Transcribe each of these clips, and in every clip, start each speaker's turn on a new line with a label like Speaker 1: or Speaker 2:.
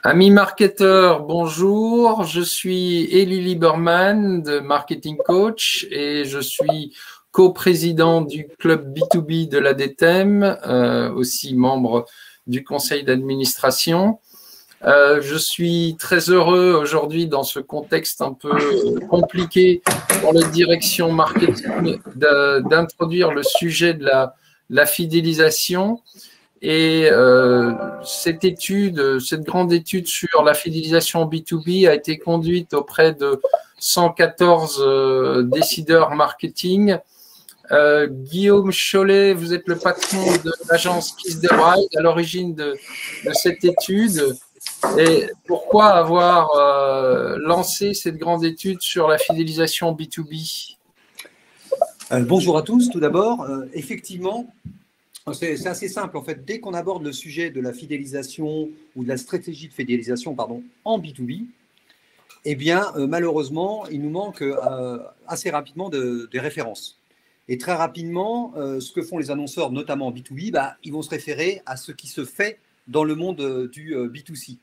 Speaker 1: Amis marketeurs, bonjour. Je suis Elie Lieberman de Marketing Coach et je suis co-président du club B2B de l'ADTEM, aussi membre du conseil d'administration. Je suis très heureux aujourd'hui dans ce contexte un peu compliqué pour la direction marketing d'introduire le sujet de la fidélisation. Et cette grande étude sur la fidélisation B2B a été conduite auprès de 114 décideurs marketing. Guillaume Chollet, vous êtes le patron de l'agence Kiss the Ride à l'origine de cette étude. Et pourquoi avoir lancé cette grande étude sur la fidélisation B2B?
Speaker 2: Bonjour à tous, tout d'abord. Effectivement, c'est assez simple en fait. Dès qu'on aborde le sujet de la fidélisation ou de la stratégie de fidélisation en B2B, eh bien malheureusement, il nous manque assez rapidement des références. Et très rapidement, ce que font les annonceurs, notamment en B2B, ils vont se référer à ce qui se fait dans le monde du B2C.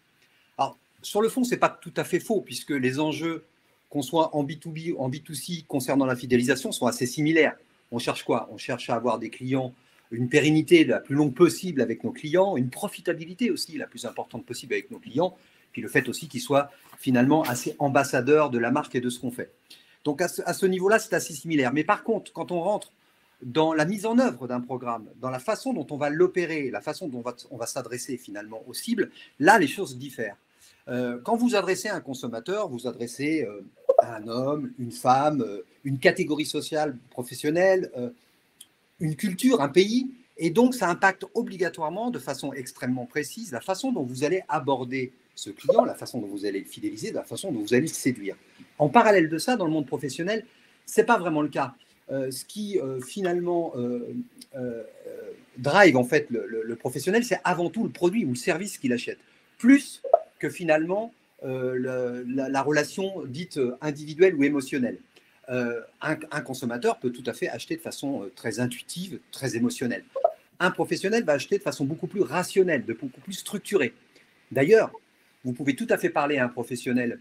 Speaker 2: Alors, sur le fond, ce n'est pas tout à fait faux, puisque les enjeux, qu'on soit en B2B ou en B2C concernant la fidélisation, sont assez similaires. On cherche quoi? On cherche à avoir des clients, une pérennité la plus longue possible avec nos clients, une profitabilité aussi la plus importante possible avec nos clients, puis le fait aussi qu'ils soient finalement assez ambassadeurs de la marque et de ce qu'on fait. Donc à ce niveau-là, c'est assez similaire. Mais par contre, quand on rentre dans la mise en œuvre d'un programme, dans la façon dont on va l'opérer, la façon dont on va s'adresser finalement aux cibles, là, les choses diffèrent. Quand vous adressez à un consommateur, vous adressez à un homme, une femme, une catégorie sociale professionnelle, une culture, un pays, et donc ça impacte obligatoirement de façon extrêmement précise la façon dont vous allez aborder ce client, la façon dont vous allez le fidéliser, la façon dont vous allez le séduire. En parallèle de ça, dans le monde professionnel, ce n'est pas vraiment le cas. Ce qui finalement drive en fait le professionnel, c'est avant tout le produit ou le service qu'il achète, plus que finalement la relation dite individuelle ou émotionnelle. Un consommateur peut tout à fait acheter de façon très intuitive, très émotionnelle. Un professionnel va acheter de façon beaucoup plus rationnelle, beaucoup plus structurée. D'ailleurs, vous pouvez tout à fait parler à un professionnel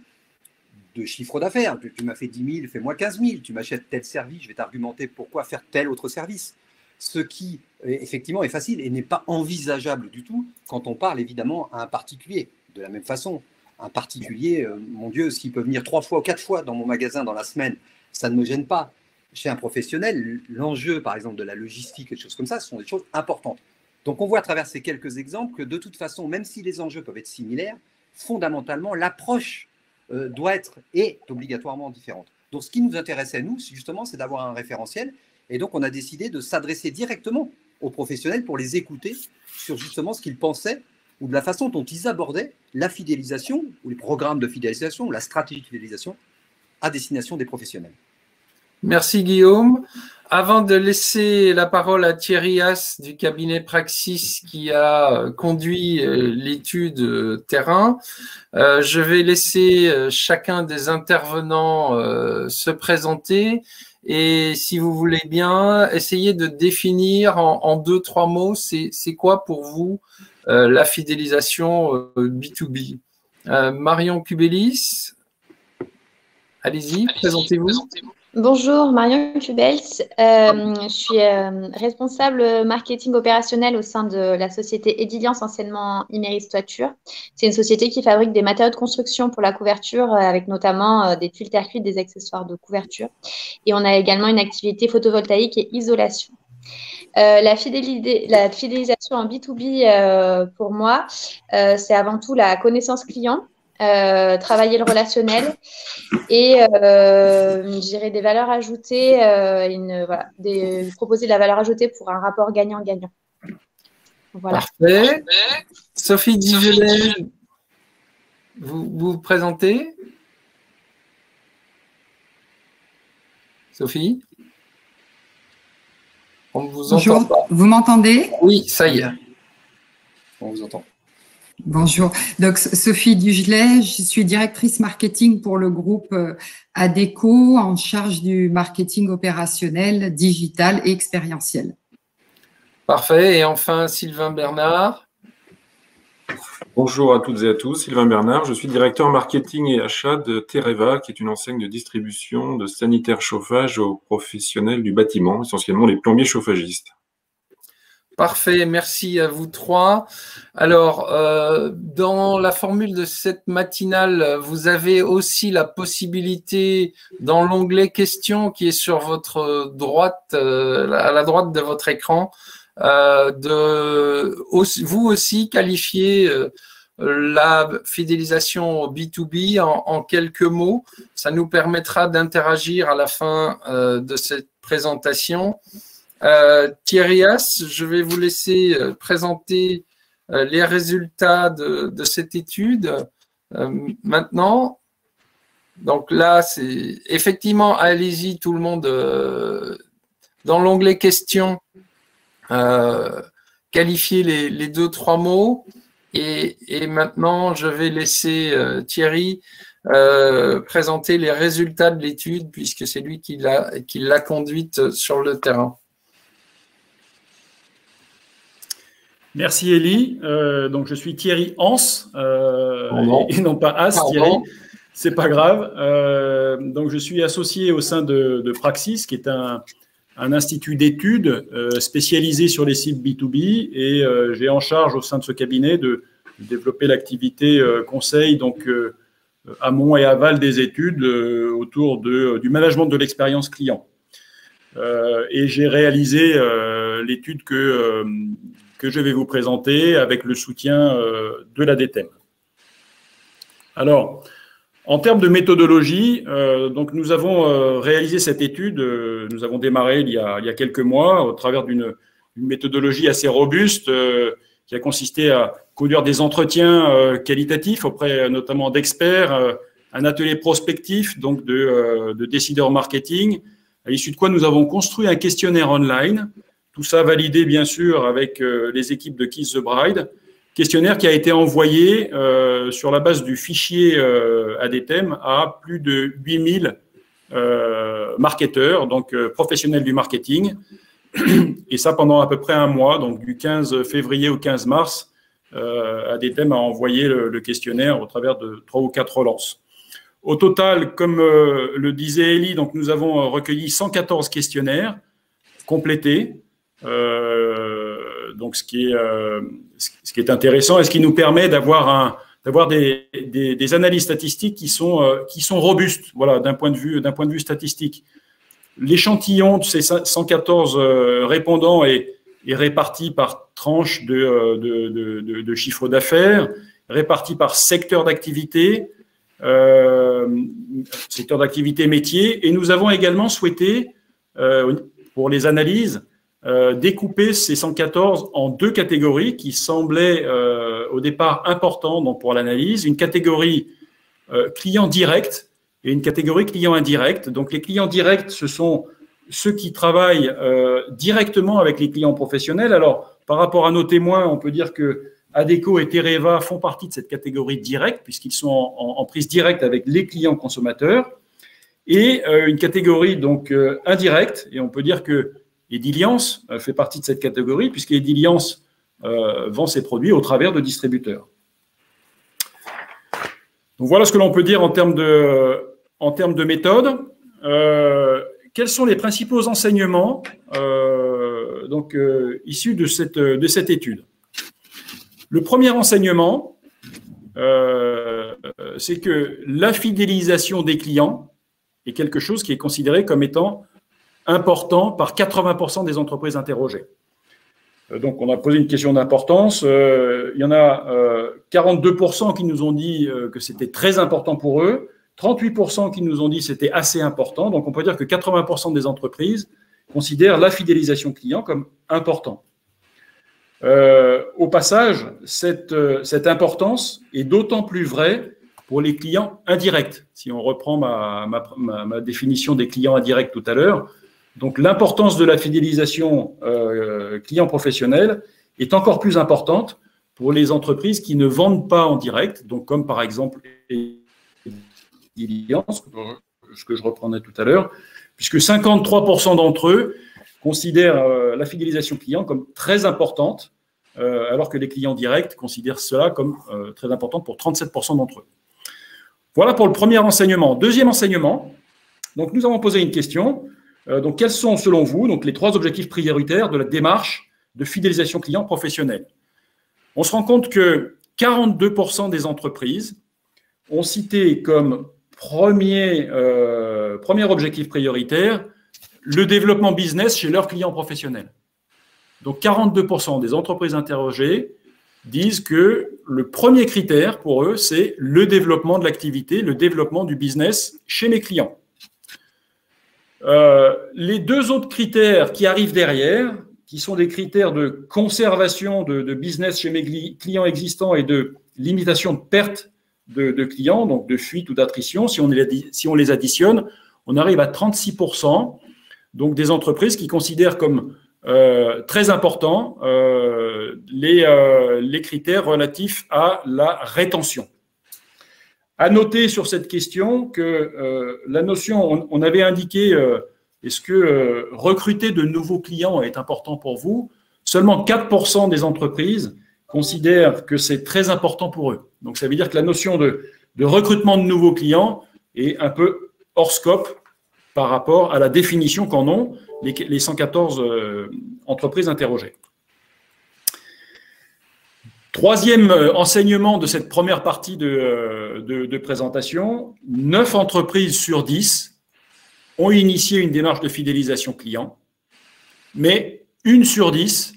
Speaker 2: de chiffre d'affaires. Tu m'as fait 10 000, fais-moi 15 000. Tu m'achètes tel service, je vais t'argumenter pourquoi faire tel autre service. Ce qui, effectivement, est facile et n'est pas envisageable du tout quand on parle évidemment à un particulier. De la même façon, un particulier, mon Dieu, s'il peut venir 3 fois ou 4 fois dans mon magasin dans la semaine, ça ne me gêne pas. Chez un professionnel, l'enjeu, par exemple, de la logistique et des choses comme ça, ce sont des choses importantes. Donc, on voit à travers ces quelques exemples que de toute façon, même si les enjeux peuvent être similaires, fondamentalement, l'approche doit être et est obligatoirement différente. Donc, ce qui nous intéressait, nous, justement, c'est d'avoir un référentiel. Et donc, on a décidé de s'adresser directement aux professionnels pour les écouter sur justement ce qu'ils pensaient ou de la façon dont ils abordaient la fidélisation ou les programmes de fidélisation ou la stratégie de fidélisation à destination des professionnels.
Speaker 1: Merci Guillaume. Avant de laisser la parole à Thierry Haas du cabinet Praxis qui a conduit l'étude terrain, je vais laisser chacun des intervenants se présenter et si vous voulez bien, essayer de définir en 2-3 mots, c'est quoi pour vous la fidélisation B2B. Marion Cubelis, allez-y, présentez-vous.
Speaker 3: Bonjour, Marion Cubels. Je suis responsable marketing opérationnel au sein de la société Ediliance, anciennement Imeris Toiture. C'est une société qui fabrique des matériaux de construction pour la couverture, avec notamment des tuiles terre cuite, des accessoires de couverture. Et on a également une activité photovoltaïque et isolation. La fidélisation en B2B, pour moi, c'est avant tout la connaissance client. Travailler le relationnel et je dirais des valeurs ajoutées, proposer de la valeur ajoutée pour un rapport gagnant-gagnant. Voilà.
Speaker 1: Parfait. Sophie Digelet, vous vous présentez? Sophie? On ne vous entend pas.
Speaker 4: Vous m'entendez?
Speaker 1: Oui, ça y est.
Speaker 2: On vous entend.
Speaker 4: Bonjour. Donc, Sophie Dugelet, je suis directrice marketing pour le groupe Adecco en charge du marketing opérationnel, digital et expérientiel.
Speaker 1: Parfait. Et enfin, Sylvain Bernard.
Speaker 5: Bonjour à toutes et à tous, Sylvain Bernard, je suis directeur marketing et achat de Tereva, qui est une enseigne de distribution de sanitaire chauffage aux professionnels du bâtiment, essentiellement les plombiers chauffagistes.
Speaker 1: Parfait, merci à vous trois. Alors, dans la formule de cette matinale, vous avez aussi la possibilité, dans l'onglet questions qui est sur votre droite, à la droite de votre écran, de vous aussi qualifier la fidélisation B2B en quelques mots. Ça nous permettra d'interagir à la fin de cette présentation. Thierry As, je vais vous laisser présenter les résultats de cette étude maintenant. Donc là, c'est effectivement, allez-y tout le monde, dans l'onglet questions, qualifiez les 2-3 mots. Et maintenant, je vais laisser Thierry présenter les résultats de l'étude puisque c'est lui qui l'a conduite sur le terrain.
Speaker 6: Merci Elie. Donc je suis Thierry Ans et non pas As. Thierry. C'est pas grave. Donc je suis associé au sein de Praxis, qui est un institut d'études spécialisé sur les sites B2B, et j'ai en charge au sein de ce cabinet de développer l'activité conseil, donc amont et aval des études autour du management de l'expérience client. Et j'ai réalisé l'étude que je vais vous présenter avec le soutien de l'ADTEM. Alors, en termes de méthodologie, donc nous avons réalisé cette étude, nous avons démarré il y a quelques mois au travers d'une méthodologie assez robuste qui a consisté à conduire des entretiens qualitatifs auprès notamment d'experts, un atelier prospectif donc de décideurs marketing, à l'issue de quoi nous avons construit un questionnaire online. Tout ça validé, bien sûr, avec les équipes de Kiss the Bride. Questionnaire qui a été envoyé sur la base du fichier ADTEM à plus de 8000 marketeurs, donc professionnels du marketing. Et ça pendant à peu près un mois, donc du 15 février au 15 mars, ADTEM a envoyé le questionnaire au travers de 3 ou 4 relances. Au total, comme le disait Elie, donc nous avons recueilli 114 questionnaires complétés. Donc ce qui est intéressant et ce qui nous permet d'avoir des analyses statistiques qui sont robustes, voilà, d'un point de vue statistique. L'échantillon de ces 114 répondants est réparti par tranche de chiffre d'affaires, réparti par secteur d'activité, métier, et nous avons également souhaité, pour les analyses, découper ces 114 en 2 catégories qui semblaient au départ importantes donc pour l'analyse, une catégorie client direct et une catégorie client indirect. Donc les clients directs, ce sont ceux qui travaillent directement avec les clients professionnels. Alors par rapport à nos témoins, on peut dire que Adecco et Tereva font partie de cette catégorie directe puisqu'ils sont en prise directe avec les clients consommateurs, et une catégorie donc indirecte, et on peut dire que Ediliance fait partie de cette catégorie puisque Ediliance vend ses produits au travers de distributeurs. Donc voilà ce que l'on peut dire en termes de méthode. Quels sont les principaux enseignements issus de cette étude? Le premier enseignement, c'est que la fidélisation des clients est quelque chose qui est considéré comme étant important par 80% des entreprises interrogées. Donc, on a posé une question d'importance. Il y en a 42% qui nous ont dit que c'était très important pour eux, 38% qui nous ont dit que c'était assez important. Donc, on peut dire que 80% des entreprises considèrent la fidélisation client comme important. Au passage, cette importance est d'autant plus vraie pour les clients indirects. Si on reprend ma définition des clients indirects tout à l'heure, donc l'importance de la fidélisation client professionnel est encore plus importante pour les entreprises qui ne vendent pas en direct, donc comme par exemple Ediliance, ce que je reprendrai tout à l'heure, puisque 53% d'entre eux considèrent la fidélisation client comme très importante alors que les clients directs considèrent cela comme très important pour 37% d'entre eux. Voilà pour le premier enseignement. Deuxième enseignement, donc nous avons posé une question. Donc, quels sont, selon vous, donc, les 3 objectifs prioritaires de la démarche de fidélisation client professionnelle? On se rend compte que 42% des entreprises ont cité comme premier objectif prioritaire le développement business chez leurs clients professionnels. Donc, 42% des entreprises interrogées disent que le premier critère pour eux, c'est le développement de l'activité, le développement du business chez mes clients. Les 2 autres critères qui arrivent derrière, qui sont des critères de conservation de business chez mes clients existants et de limitation de perte de clients, donc de fuite ou d'attrition, si on les additionne, on arrive à 36%, donc des entreprises qui considèrent comme très importants les critères relatifs à la rétention. À noter sur cette question que la notion, on avait indiqué, est-ce que recruter de nouveaux clients est important pour vous? Seulement 4% des entreprises considèrent que c'est très important pour eux. Donc, ça veut dire que la notion de recrutement de nouveaux clients est un peu hors scope par rapport à la définition qu'en ont les 114 entreprises interrogées. Troisième enseignement de cette première partie de présentation, 9 entreprises sur 10 ont initié une démarche de fidélisation client, mais 1 sur 10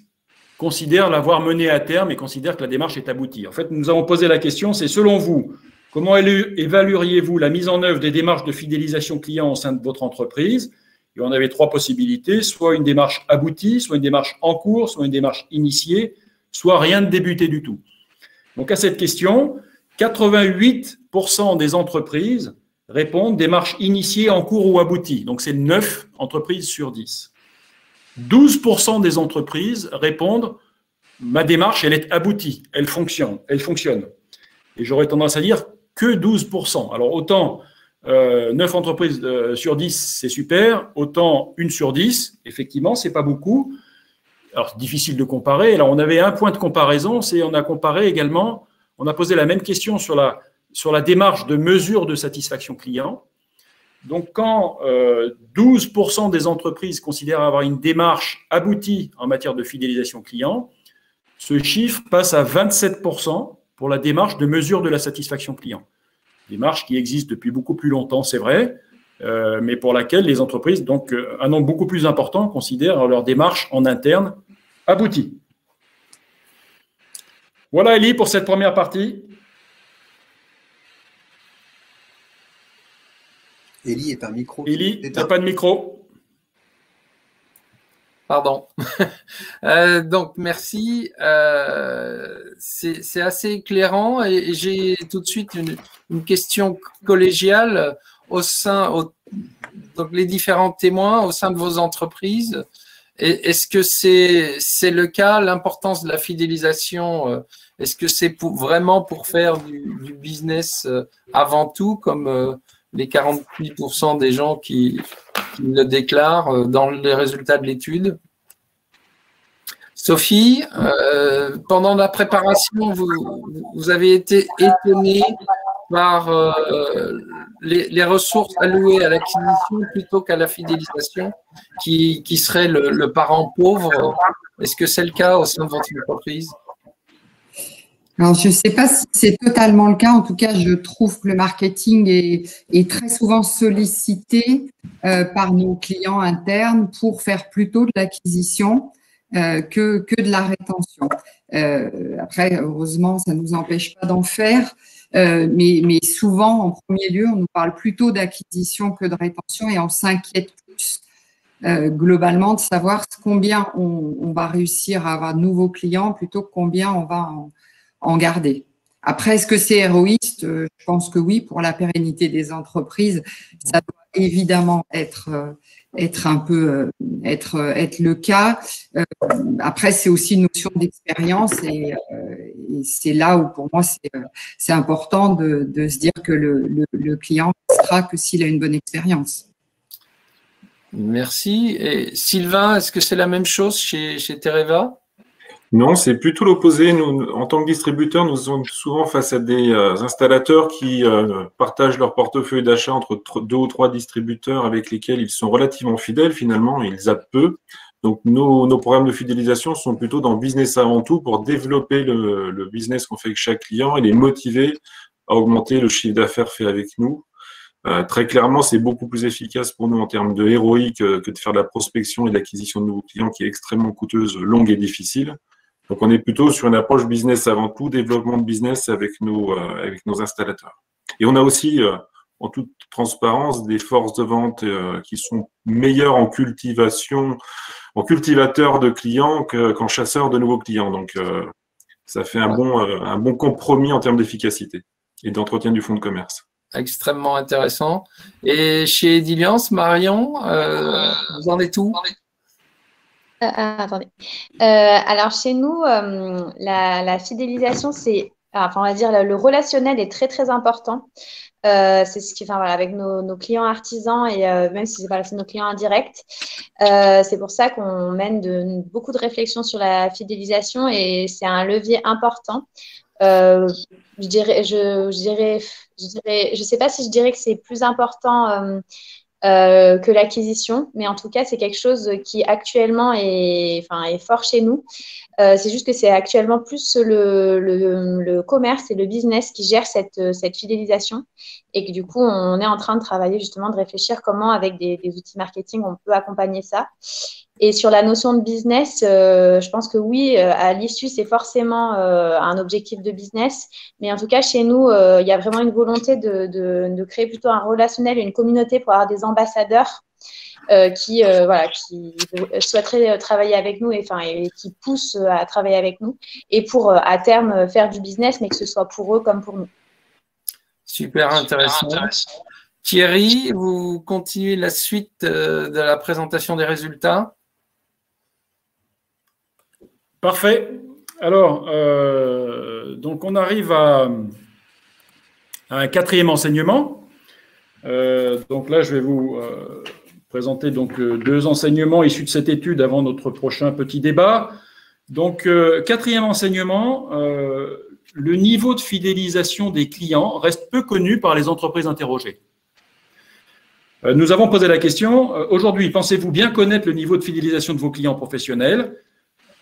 Speaker 6: considère l'avoir menée à terme et considère que la démarche est aboutie. En fait, nous avons posé la question, c'est selon vous, comment évalueriez-vous la mise en œuvre des démarches de fidélisation client au sein de votre entreprise? Et on avait 3 possibilités, soit une démarche aboutie, soit une démarche en cours, soit une démarche initiée, soit rien de débuté du tout. Donc à cette question, 88% des entreprises répondent démarche initiée, en cours ou aboutie. Donc c'est 9 entreprises sur 10. 12% des entreprises répondent ma démarche, elle est aboutie, elle fonctionne. Et j'aurais tendance à dire que 12%. Alors autant 9 entreprises sur 10, c'est super, autant 1 sur 10, effectivement, c'est pas beaucoup. Alors, c'est difficile de comparer. Alors, on avait un point de comparaison, c'est on a comparé également, on a posé la même question sur la démarche de mesure de satisfaction client. Donc, quand 12% des entreprises considèrent avoir une démarche aboutie en matière de fidélisation client, ce chiffre passe à 27% pour la démarche de mesure de la satisfaction client. Démarche qui existe depuis beaucoup plus longtemps, c'est vrai, mais pour laquelle les entreprises, donc un nombre beaucoup plus important, considèrent leur démarche en interne aboutie. Voilà, Elie, pour cette première partie.
Speaker 2: Elie est un micro.
Speaker 6: Elie, tu n'as pas de micro.
Speaker 1: Pardon. Donc, merci. C'est assez éclairant et j'ai tout de suite une question collégiale donc les différents témoins au sein de vos entreprises. Est-ce que c'est le cas, l'importance de la fidélisation? Est-ce que c'est vraiment pour faire du business avant tout, comme les 48% des gens qui le déclarent dans les résultats de l'étude? Sophie, pendant la préparation, vous avez été étonnée par les ressources allouées à l'acquisition plutôt qu'à la fidélisation, qui serait le parent pauvre. Est-ce que c'est le cas au sein de votre entreprise?
Speaker 4: Alors, je ne sais pas si c'est totalement le cas. En tout cas, je trouve que le marketing est très souvent sollicité par nos clients internes pour faire plutôt de l'acquisition que de la rétention. Après, heureusement, ça ne nous empêche pas d'en faire. Mais souvent, en premier lieu, on nous parle plutôt d'acquisition que de rétention et on s'inquiète plus globalement de savoir combien on va réussir à avoir de nouveaux clients plutôt que combien on va en garder. Après, est-ce que c'est héroïste? Je pense que oui, pour la pérennité des entreprises, ça doit évidemment être le cas. Après, c'est aussi une notion d'expérience et c'est là où pour moi c'est important de se dire que le client ne sera que s'il a une bonne expérience.
Speaker 1: Merci. Et Sylvain, est-ce que c'est la même chose chez Tereva?
Speaker 5: Non, c'est plutôt l'opposé. Nous, en tant que distributeurs, nous sommes souvent face à des installateurs qui partagent leur portefeuille d'achat entre 2 ou 3 distributeurs avec lesquels ils sont relativement fidèles finalement, et ils zappent peu. Donc nos programmes de fidélisation sont plutôt dans business avant tout pour développer le business qu'on fait avec chaque client et les motiver à augmenter le chiffre d'affaires fait avec nous. Très clairement, c'est beaucoup plus efficace pour nous en termes de ROI que de faire de la prospection et de l'acquisition de nouveaux clients qui est extrêmement coûteuse, longue et difficile. Donc, on est plutôt sur une approche business avant tout, développement de business avec nos installateurs. Et on a aussi, en toute transparence, des forces de vente qui sont meilleures en cultivation, en cultivateur de clients qu'en chasseur de nouveaux clients. Donc, ça fait un bon compromis en termes d'efficacité et d'entretien du fonds de commerce.
Speaker 1: Extrêmement intéressant. Et chez Ediliance, Marion, vous en êtes où?
Speaker 3: Attendez. Alors chez nous, la fidélisation, on va dire le relationnel est très très important. C'est ce qui, avec nos clients artisans et même si c'est nos clients indirects, c'est pour ça qu'on mène beaucoup de réflexions sur la fidélisation et c'est un levier important. Je sais pas si je dirais que c'est plus important que l'acquisition, mais en tout cas, c'est quelque chose qui actuellement est fort chez nous. C'est juste que c'est actuellement plus le commerce et le business qui gèrent cette fidélisation et que du coup, on est en train de travailler justement, de réfléchir comment avec des outils marketing, on peut accompagner ça. Et sur la notion de business, je pense que oui, à l'issue, c'est forcément un objectif de business. Mais en tout cas, chez nous, il y a vraiment une volonté de créer plutôt un relationnel, une communauté pour avoir des ambassadeurs qui souhaiteraient travailler avec nous et qui poussent à travailler avec nous et pour, à terme, faire du business, mais que ce soit pour eux comme pour nous.
Speaker 1: Super intéressant. Thierry, vous continuez la suite de la présentation des résultats.
Speaker 6: Parfait. Alors, donc on arrive à un 4e enseignement. Donc là, je vais vous présenter donc 2 enseignements issus de cette étude avant notre prochain petit débat. Donc, 4e enseignement, le niveau de fidélisation des clients reste peu connu par les entreprises interrogées. Nous avons posé la question, aujourd'hui, pensez-vous bien connaître le niveau de fidélisation de vos clients professionnels?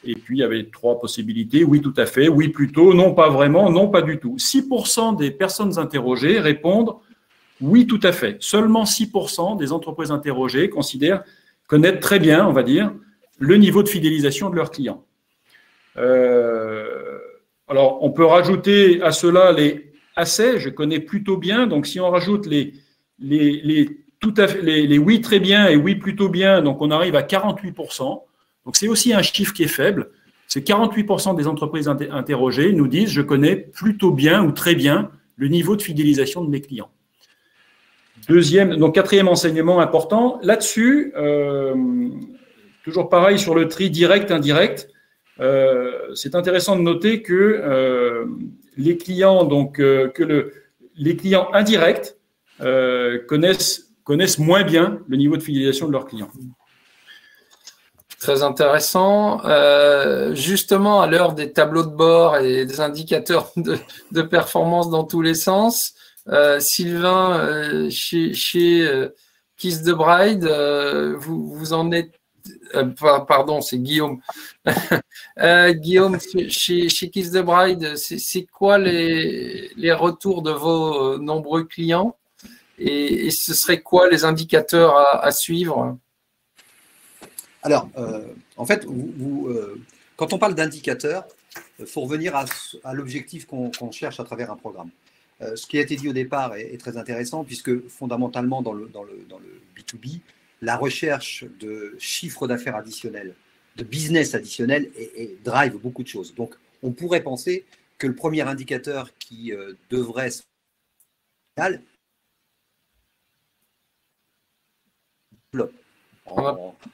Speaker 6: Et puis, il y avait 3 possibilités. Oui, tout à fait. Oui, plutôt. Non, pas vraiment. Non, pas du tout. 6% des personnes interrogées répondent oui, tout à fait. Seulement 6% des entreprises interrogées considèrent connaître très bien, on va dire, le niveau de fidélisation de leurs clients. Alors, on peut rajouter à cela les assez, je connais plutôt bien. Donc, si on rajoute les oui très bien et oui plutôt bien, donc on arrive à 48%. Donc, c'est aussi un chiffre qui est faible. C'est 48% des entreprises interrogées nous disent « je connais plutôt bien ou très bien le niveau de fidélisation de mes clients ». Donc 4e enseignement important. Là-dessus, toujours pareil sur le tri direct-indirect, c'est intéressant de noter que les clients, les clients indirects connaissent moins bien le niveau de fidélisation de leurs clients.
Speaker 1: Très intéressant. Justement, à l'heure des tableaux de bord et des indicateurs de performance dans tous les sens, Sylvain, chez Kiss the Bride, vous en êtes… pardon, c'est Guillaume. Guillaume, chez Kiss the Bride, c'est quoi les retours de vos nombreux clients et ce serait quoi les indicateurs à suivre?
Speaker 2: Alors, en fait, quand on parle d'indicateurs, il faut revenir à l'objectif qu'on cherche à travers un programme. Ce qui a été dit au départ est très intéressant puisque fondamentalement dans le B2B, la recherche de chiffre d'affaires additionnel, de business additionnel drive beaucoup de choses. Donc, on pourrait penser que le premier indicateur qui devrait se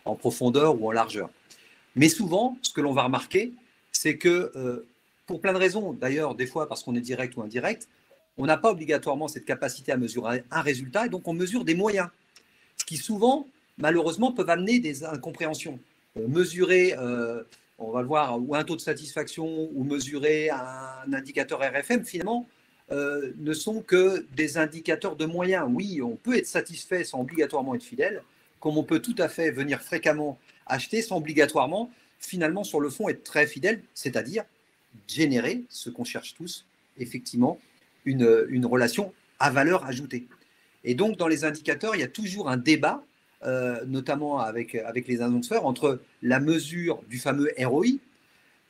Speaker 2: en profondeur ou en largeur. Mais souvent, ce que l'on va remarquer, c'est que pour plein de raisons, d'ailleurs, des fois parce qu'on est direct ou indirect, on n'a pas obligatoirement cette capacité à mesurer un résultat et donc on mesure des moyens. Ce qui souvent, malheureusement, peuvent amener des incompréhensions. Mesurer on va le voir, ou un taux de satisfaction, ou mesurer un indicateur RFM, finalement, ne sont que des indicateurs de moyens. Oui, on peut être satisfait sans obligatoirement être fidèle, comme on peut tout à fait venir fréquemment acheter sans obligatoirement, finalement, sur le fond, être très fidèle, c'est-à-dire générer ce qu'on cherche tous, effectivement, une relation à valeur ajoutée. Et donc, dans les indicateurs, il y a toujours un débat, notamment avec les annonceurs, entre la mesure du fameux ROI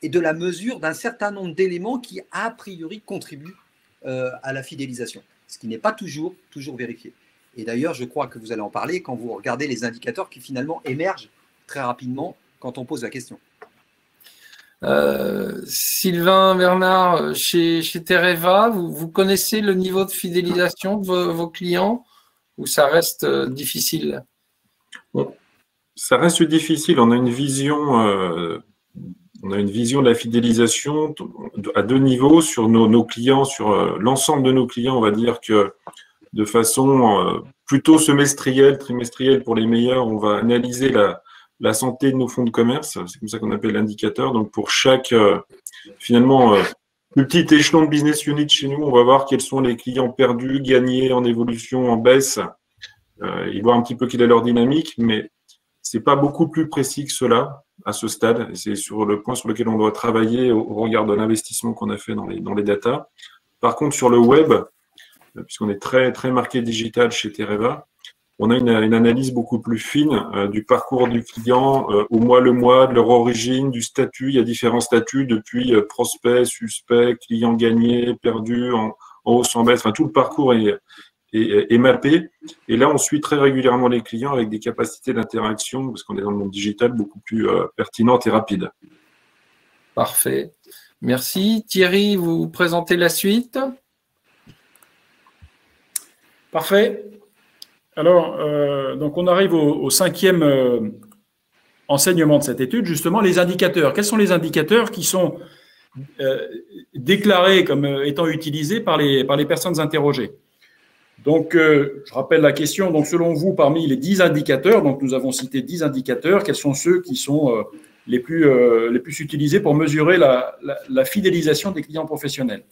Speaker 2: et de la mesure d'un certain nombre d'éléments qui, a priori, contribuent à la fidélisation, ce qui n'est pas toujours vérifié. Et d'ailleurs, je crois que vous allez en parler quand vous regardez les indicateurs qui finalement émergent très rapidement quand on pose la question.
Speaker 1: Sylvain Bernard, chez Tereva, vous connaissez le niveau de fidélisation de vos clients ou ça reste difficile?
Speaker 5: Bon, ça reste difficile. On a une vision de la fidélisation à deux niveaux sur nos clients, sur l'ensemble de nos clients. On va dire que de façon plutôt semestrielle, trimestrielle pour les meilleurs, on va analyser la santé de nos fonds de commerce. C'est comme ça qu'on appelle l'indicateur. Donc, pour chaque, finalement, le petit échelon de business unit chez nous, on va voir quels sont les clients perdus, gagnés, en évolution, en baisse, et voir un petit peu quelle est leur dynamique, mais c'est pas beaucoup plus précis que cela à ce stade. C'est sur le point sur lequel on doit travailler au regard de l'investissement qu'on a fait dans les data. Par contre, sur le web, puisqu'on est très, très marqué digital chez Tereva, on a une analyse beaucoup plus fine du parcours du client au mois le mois, de leur origine, du statut. Il y a différents statuts depuis prospect, suspect, client gagné, perdu, en hausse, en baisse. Enfin, tout le parcours est mappé. Et là, on suit très régulièrement les clients avec des capacités d'interaction, parce qu'on est dans le monde digital, beaucoup plus pertinentes et rapides.
Speaker 1: Parfait. Merci. Thierry, vous présentez la suite.
Speaker 6: Parfait. Alors, donc on arrive au cinquième enseignement de cette étude, justement, les indicateurs. Quels sont les indicateurs qui sont déclarés comme étant utilisés par les personnes interrogées? Donc, je rappelle la question. Donc, selon vous, parmi les 10 indicateurs, donc nous avons cité 10 indicateurs, quels sont ceux qui sont les plus utilisés pour mesurer la fidélisation des clients professionnels?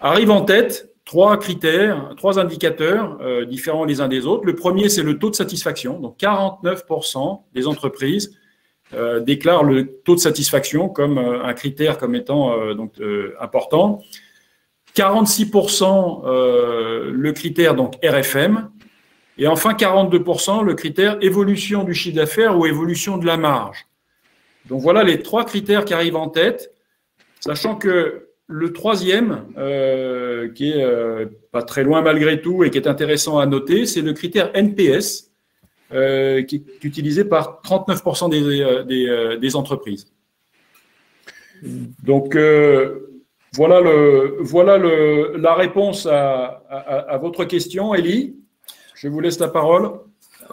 Speaker 6: Arrive en tête 3 critères, 3 indicateurs différents les uns des autres. Le premier, c'est le taux de satisfaction. Donc, 49% des entreprises déclarent le taux de satisfaction comme un critère comme étant important. 46% le critère donc RFM. Et enfin, 42% le critère évolution du chiffre d'affaires ou évolution de la marge. Donc, voilà les 3 critères qui arrivent en tête, sachant que le troisième, qui est pas très loin malgré tout et qui est intéressant à noter, c'est le critère NPS, qui est utilisé par 39% des entreprises. Donc, voilà la réponse à votre question, Élie. Je vous laisse la parole.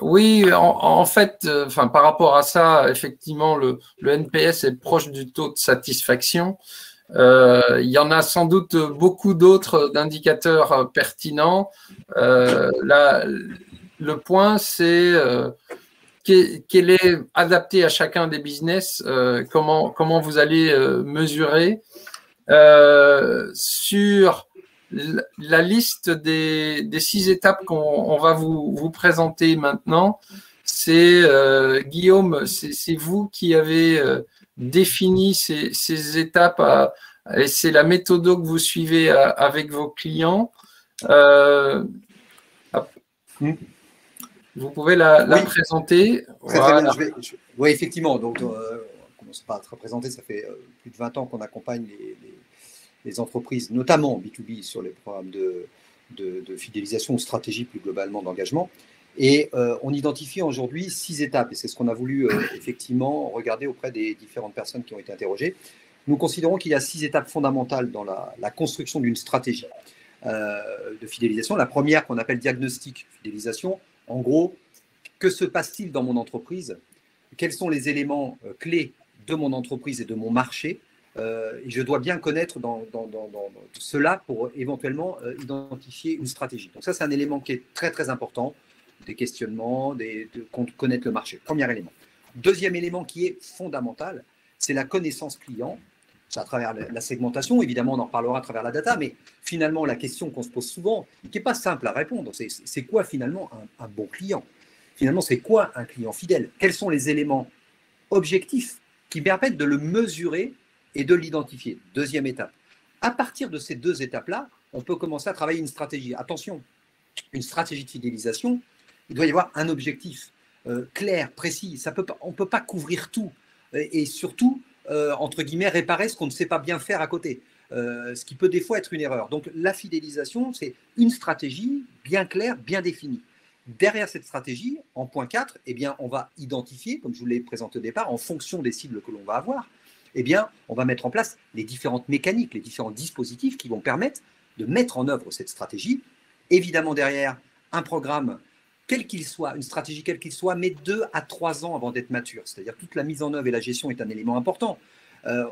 Speaker 1: Oui, en fait, par rapport à ça, effectivement, le NPS est proche du taux de satisfaction. Il y en a sans doute beaucoup d'autres d'indicateurs pertinents. Là, le point, c'est qu'elle est adaptée à chacun des business, comment vous allez mesurer. Sur la liste des 6 étapes qu'on va vous présenter maintenant, c'est Guillaume, c'est vous qui avez défini ces étapes et c'est la méthode que vous suivez avec vos clients. Vous pouvez la présenter.
Speaker 2: Voilà. Oui, effectivement. Donc, on commence pas à te représenter. Ça fait plus de 20 ans qu'on accompagne les entreprises, notamment B2B, sur les programmes de fidélisation ou stratégie plus globalement d'engagement. Et on identifie aujourd'hui 6 étapes, et c'est ce qu'on a voulu effectivement regarder auprès des différentes personnes qui ont été interrogées. Nous considérons qu'il y a 6 étapes fondamentales dans la construction d'une stratégie de fidélisation. La première, qu'on appelle diagnostic fidélisation, en gros, que se passe-t-il dans mon entreprise? Quels sont les éléments clés de mon entreprise et de mon marché? Et je dois bien connaître dans cela pour éventuellement identifier une stratégie. Donc ça, c'est un élément qui est très, très important. Des questionnements, connaître le marché. Premier élément. Deuxième élément qui est fondamental, c'est la connaissance client. C'est à travers la segmentation, évidemment, on en reparlera à travers la data, mais finalement, la question qu'on se pose souvent, qui n'est pas simple à répondre, c'est quoi finalement un bon client? Finalement, c'est quoi un client fidèle? Quels sont les éléments objectifs qui permettent de le mesurer et de l'identifier? Deuxième étape. À partir de ces deux étapes-là, on peut commencer à travailler une stratégie. Attention, une stratégie de fidélisation, il doit y avoir un objectif clair, précis. On ne peut pas couvrir tout. Et surtout, entre guillemets, réparer ce qu'on ne sait pas bien faire à côté. Ce qui peut des fois être une erreur. Donc, la fidélisation, c'est une stratégie bien claire, bien définie. Derrière cette stratégie, en point 4, eh bien, on va identifier, comme je vous l'ai présenté au départ, en fonction des cibles que l'on va avoir, eh bien, on va mettre en place les différentes mécaniques, les différents dispositifs qui vont permettre de mettre en œuvre cette stratégie. Évidemment, derrière, un programme, quel qu'il soit, une stratégie quelle qu'il soit, met 2 à 3 ans avant d'être mature. C'est-à-dire toute la mise en œuvre et la gestion est un élément important.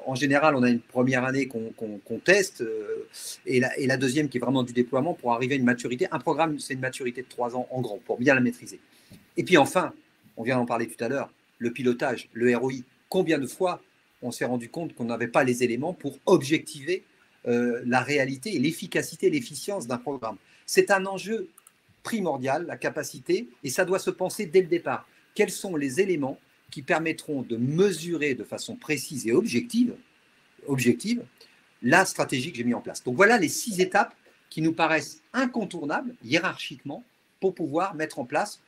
Speaker 2: En général, on a une première année qu'on teste et la deuxième qui est vraiment du déploiement pour arriver à une maturité. Un programme, c'est une maturité de 3 ans en gros pour bien la maîtriser. Et puis enfin, on vient d'en parler tout à l'heure, le pilotage, le ROI. Combien de fois on s'est rendu compte qu'on n'avait pas les éléments pour objectiver la réalité et l'efficacité et l'efficience d'un programme. C'est un enjeu primordial, la capacité, et ça doit se penser dès le départ. Quels sont les éléments qui permettront de mesurer de façon précise et objective la stratégie que j'ai mise en place. Donc voilà les 6 étapes qui nous paraissent incontournables hiérarchiquement pour pouvoir mettre en place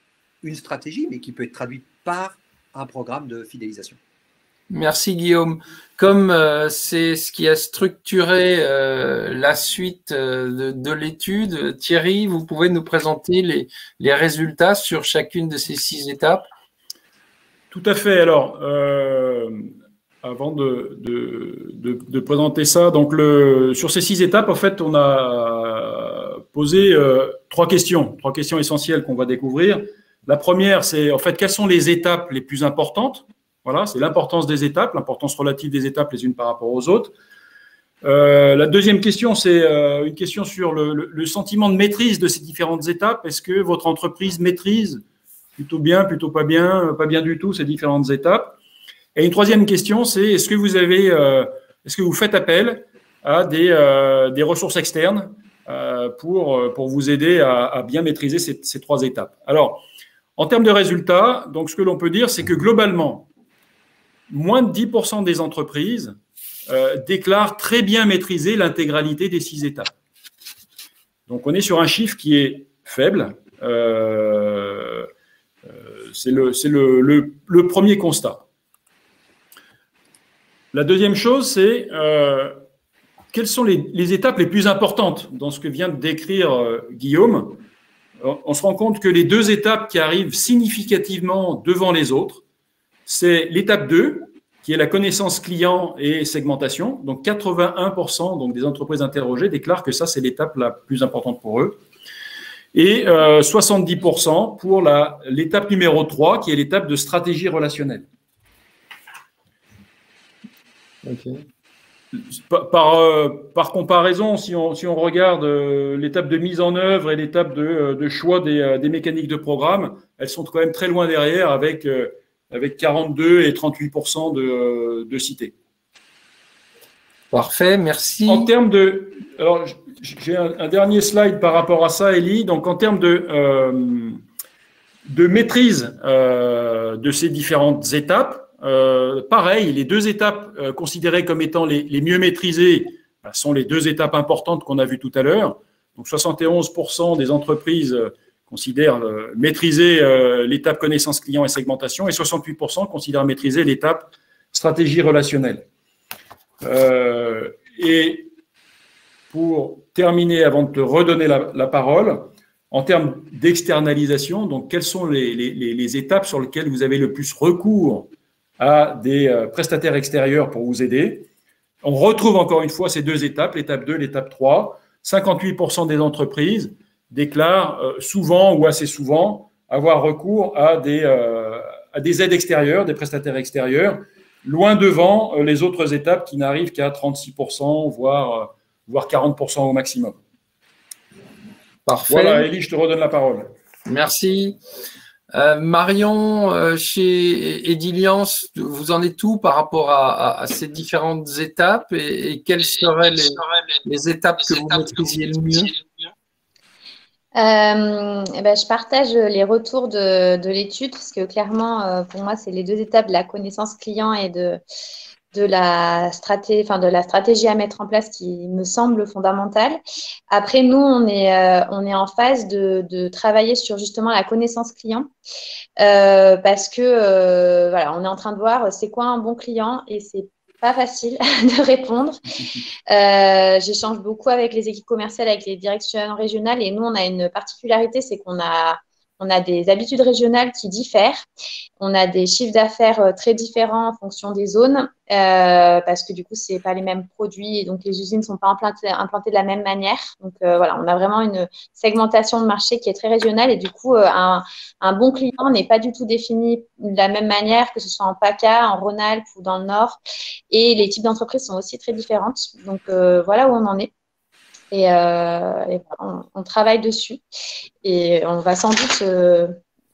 Speaker 2: une stratégie, mais qui peut être traduite par un programme de fidélisation.
Speaker 1: Merci Guillaume. Comme c'est ce qui a structuré la suite de l'étude, Thierry, vous pouvez nous présenter les résultats sur chacune de ces 6 étapes?
Speaker 6: Tout à fait. Alors, avant de présenter ça, donc sur ces 6 étapes, en fait, on a posé 3 questions essentielles qu'on va découvrir. La première, c'est en fait quelles sont les étapes les plus importantes. Voilà, c'est l'importance des étapes, l'importance relative des étapes les unes par rapport aux autres. La deuxième question, c'est une question sur le sentiment de maîtrise de ces différentes étapes. Est-ce que votre entreprise maîtrise plutôt bien, plutôt pas bien du tout ces différentes étapes? Et une troisième question, c'est est-ce que vous faites appel à des ressources externes pour vous aider à bien maîtriser ces 3 étapes? Alors, en termes de résultats, donc ce que l'on peut dire, c'est que globalement, moins de 10% des entreprises déclarent très bien maîtriser l'intégralité des 6 étapes. Donc, on est sur un chiffre qui est faible. C'est le premier constat. La deuxième chose, c'est quelles sont les étapes les plus importantes dans ce que vient de décrire Guillaume. On se rend compte que les 2 étapes qui arrivent significativement devant les autres, c'est l'étape 2, qui est la connaissance client et segmentation. Donc, 81% donc, des entreprises interrogées déclarent que ça, c'est l'étape la plus importante pour eux. Et 70% pour l'étape numéro 3, qui est l'étape de stratégie relationnelle.
Speaker 1: Okay.
Speaker 6: Par comparaison, si on regarde l'étape de mise en œuvre et l'étape de choix des mécaniques de programme, elles sont quand même très loin derrière avec 42 et 38% de cités.
Speaker 1: Parfait, merci.
Speaker 6: En termes de... Alors, j'ai un dernier slide par rapport à ça, Elie. Donc, en termes de maîtrise de ces différentes étapes, pareil, les 2 étapes considérées comme étant les mieux maîtrisées sont les 2 étapes importantes qu'on a vues tout à l'heure. Donc, 71% des entreprises considèrent maîtriser l'étape connaissance client et segmentation et 68% considèrent maîtriser l'étape stratégie relationnelle. Et pour terminer, avant de te redonner la parole, en termes d'externalisation, donc quelles sont les étapes sur lesquelles vous avez le plus recours à des prestataires extérieurs pour vous aider? On retrouve encore une fois ces 2 étapes, l'étape 2, l'étape 3. 58% des entreprises déclarent souvent ou assez souvent avoir recours à des aides extérieures, des prestataires extérieurs, loin devant les autres étapes qui n'arrivent qu'à 36%, voire 40% au maximum.
Speaker 1: Parfait.
Speaker 6: Voilà, Elie, je te redonne la parole.
Speaker 1: Merci. Marion, chez Ediliance, vous en êtes où par rapport à ces différentes étapes et quelles seraient les étapes que vous maîtrisiez le mieux?
Speaker 3: Je partage les retours de l'étude parce que clairement, pour moi, c'est les deux étapes de la connaissance client et de la stratégie à mettre en place qui me semble fondamentale. Après, nous, on est en phase de travailler sur justement la connaissance client parce que voilà, on est en train de voir c'est quoi un bon client et c'est pas facile de répondre. J'échange beaucoup avec les équipes commerciales, avec les directions régionales et nous, on a une particularité, c'est qu'on a des habitudes régionales qui diffèrent. On a des chiffres d'affaires très différents en fonction des zones parce que du coup, ce n'est pas les mêmes produits et donc les usines ne sont pas implantées de la même manière. Donc voilà, on a vraiment une segmentation de marché qui est très régionale et du coup, un bon client n'est pas du tout défini de la même manière que ce soit en PACA, en Rhône-Alpes ou dans le Nord. Et les types d'entreprises sont aussi très différentes. Donc voilà où on en est. Et on travaille dessus et on va sans doute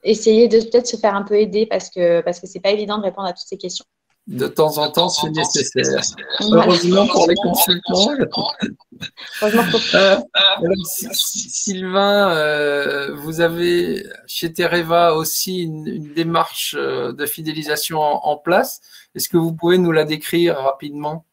Speaker 3: essayer de peut-être se faire un peu aider parce que c'est pas évident de répondre à toutes ces questions.
Speaker 1: De temps en temps, c'est nécessaire.
Speaker 3: Voilà.
Speaker 1: Heureusement pour les consultants.
Speaker 3: Heureusement pour...
Speaker 1: Sylvain, vous avez chez Tereva aussi une démarche de fidélisation en place. Est-ce que vous pouvez nous la décrire rapidement?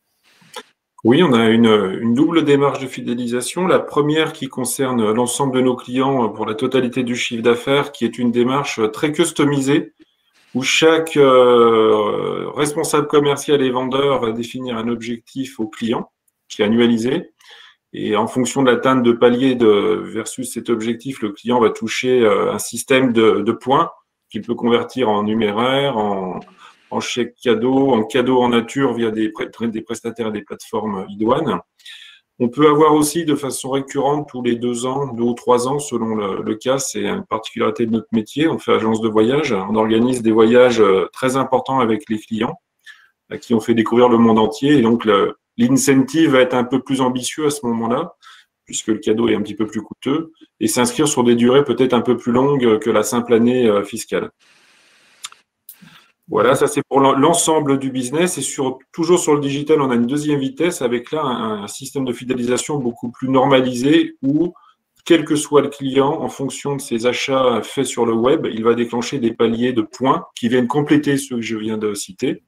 Speaker 5: Oui, on a une double démarche de fidélisation. La première qui concerne l'ensemble de nos clients pour la totalité du chiffre d'affaires, qui est une démarche très customisée, où chaque responsable commercial et vendeur va définir un objectif au client, qui est annualisé. Et en fonction de l'atteinte de palier versus cet objectif, le client va toucher un système de points qu'il peut convertir en numéraire, en chèque cadeau, en cadeau en nature via des prestataires et des plateformes iDouane. On peut avoir aussi de façon récurrente tous les 2 ans, 2 ou 3 ans selon le cas, c'est une particularité de notre métier. On fait agence de voyage, on organise des voyages très importants avec les clients à qui on fait découvrir le monde entier. Et donc l'incentive va être un peu plus ambitieux à ce moment-là, puisque le cadeau est un petit peu plus coûteux, et s'inscrire sur des durées peut-être un peu plus longues que la simple année fiscale. Voilà, ça c'est pour l'ensemble du business et toujours sur le digital, on a une deuxième vitesse avec là un système de fidélisation beaucoup plus normalisé où, quel que soit le client, en fonction de ses achats faits sur le web, il va déclencher des paliers de points qui viennent compléter ceux que je viens de citer.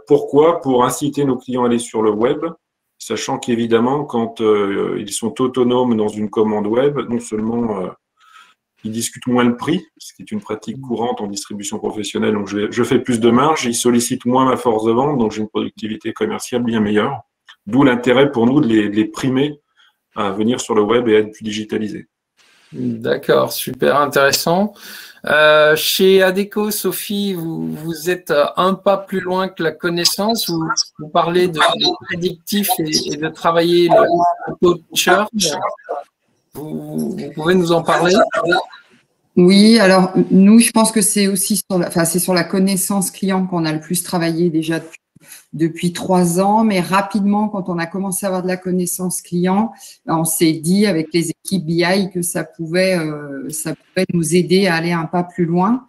Speaker 5: Pourquoi? Pour inciter nos clients à aller sur le web, sachant qu'évidemment, quand ils sont autonomes dans une commande web, non seulement ils discutent moins le prix, ce qui est une pratique courante en distribution professionnelle, donc je fais plus de marge, ils sollicitent moins ma force de vente, donc j'ai une productivité commerciale bien meilleure. D'où l'intérêt pour nous de les primer à venir sur le web et à être plus digitalisés.
Speaker 1: D'accord, super intéressant. Chez Adecco, Sophie, vous êtes un pas plus loin que la connaissance. Vous parlez de prédictif et de travailler le taux de churn. Vous pouvez nous en parler?
Speaker 4: Oui, alors nous, je pense que c'est aussi sur la connaissance client qu'on a le plus travaillé déjà depuis 3 ans, mais rapidement, quand on a commencé à avoir de la connaissance client, on s'est dit avec les équipes BI que ça pouvait nous aider à aller un pas plus loin.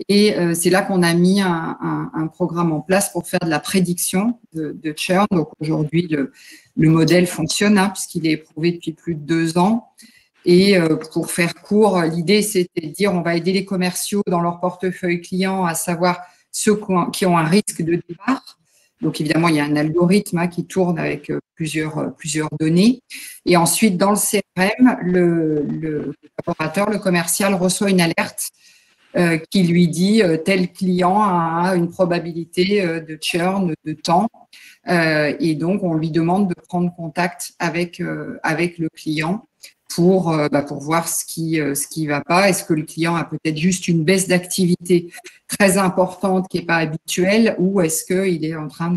Speaker 4: Et c'est là qu'on a mis un programme en place pour faire de la prédiction de churn. Donc aujourd'hui, le modèle fonctionne puisqu'il est éprouvé depuis plus de 2 ans. Et pour faire court, l'idée, c'était de dire on va aider les commerciaux dans leur portefeuille client à savoir ceux qui ont un risque de départ. Donc, évidemment, il y a un algorithme qui tourne avec plusieurs données. Et ensuite, dans le CRM, le collaborateur, le commercial, reçoit une alerte qui lui dit tel client a une probabilité de churn de temps. Et donc, on lui demande de prendre contact avec le client pour voir ce qui va pas. Est-ce que le client a peut-être juste une baisse d'activité très importante qui n'est pas habituelle ou est-ce qu'il est en train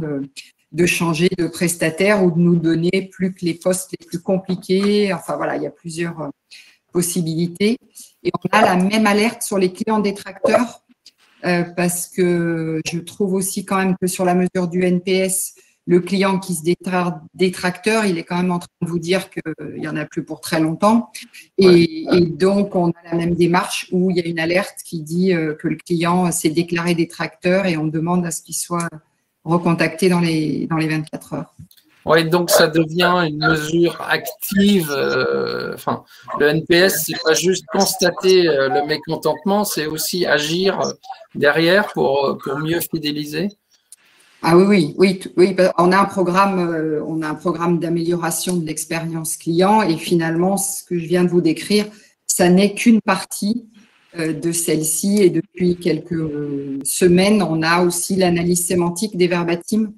Speaker 4: de changer de prestataire ou de nous donner plus que les postes les plus compliqués. Enfin, voilà, il y a plusieurs possibilités. Et on a la même alerte sur les clients détracteurs parce que je trouve aussi quand même que sur la mesure du NPS, le client qui se détracteur, il est quand même en train de vous dire qu'il n'y en a plus pour très longtemps. Et donc, on a la même démarche où il y a une alerte qui dit que le client s'est déclaré détracteur et on demande à ce qu'il soit recontacté dans les 24 heures.
Speaker 1: Oui, donc ça devient une mesure active. Enfin, le NPS, c'est pas juste constater le mécontentement, c'est aussi agir derrière pour mieux fidéliser.
Speaker 4: Ah oui. On a un programme d'amélioration de l'expérience client et finalement, ce que je viens de vous décrire, ça n'est qu'une partie de celle-ci. Et depuis quelques semaines, on a aussi l'analyse sémantique des verbatims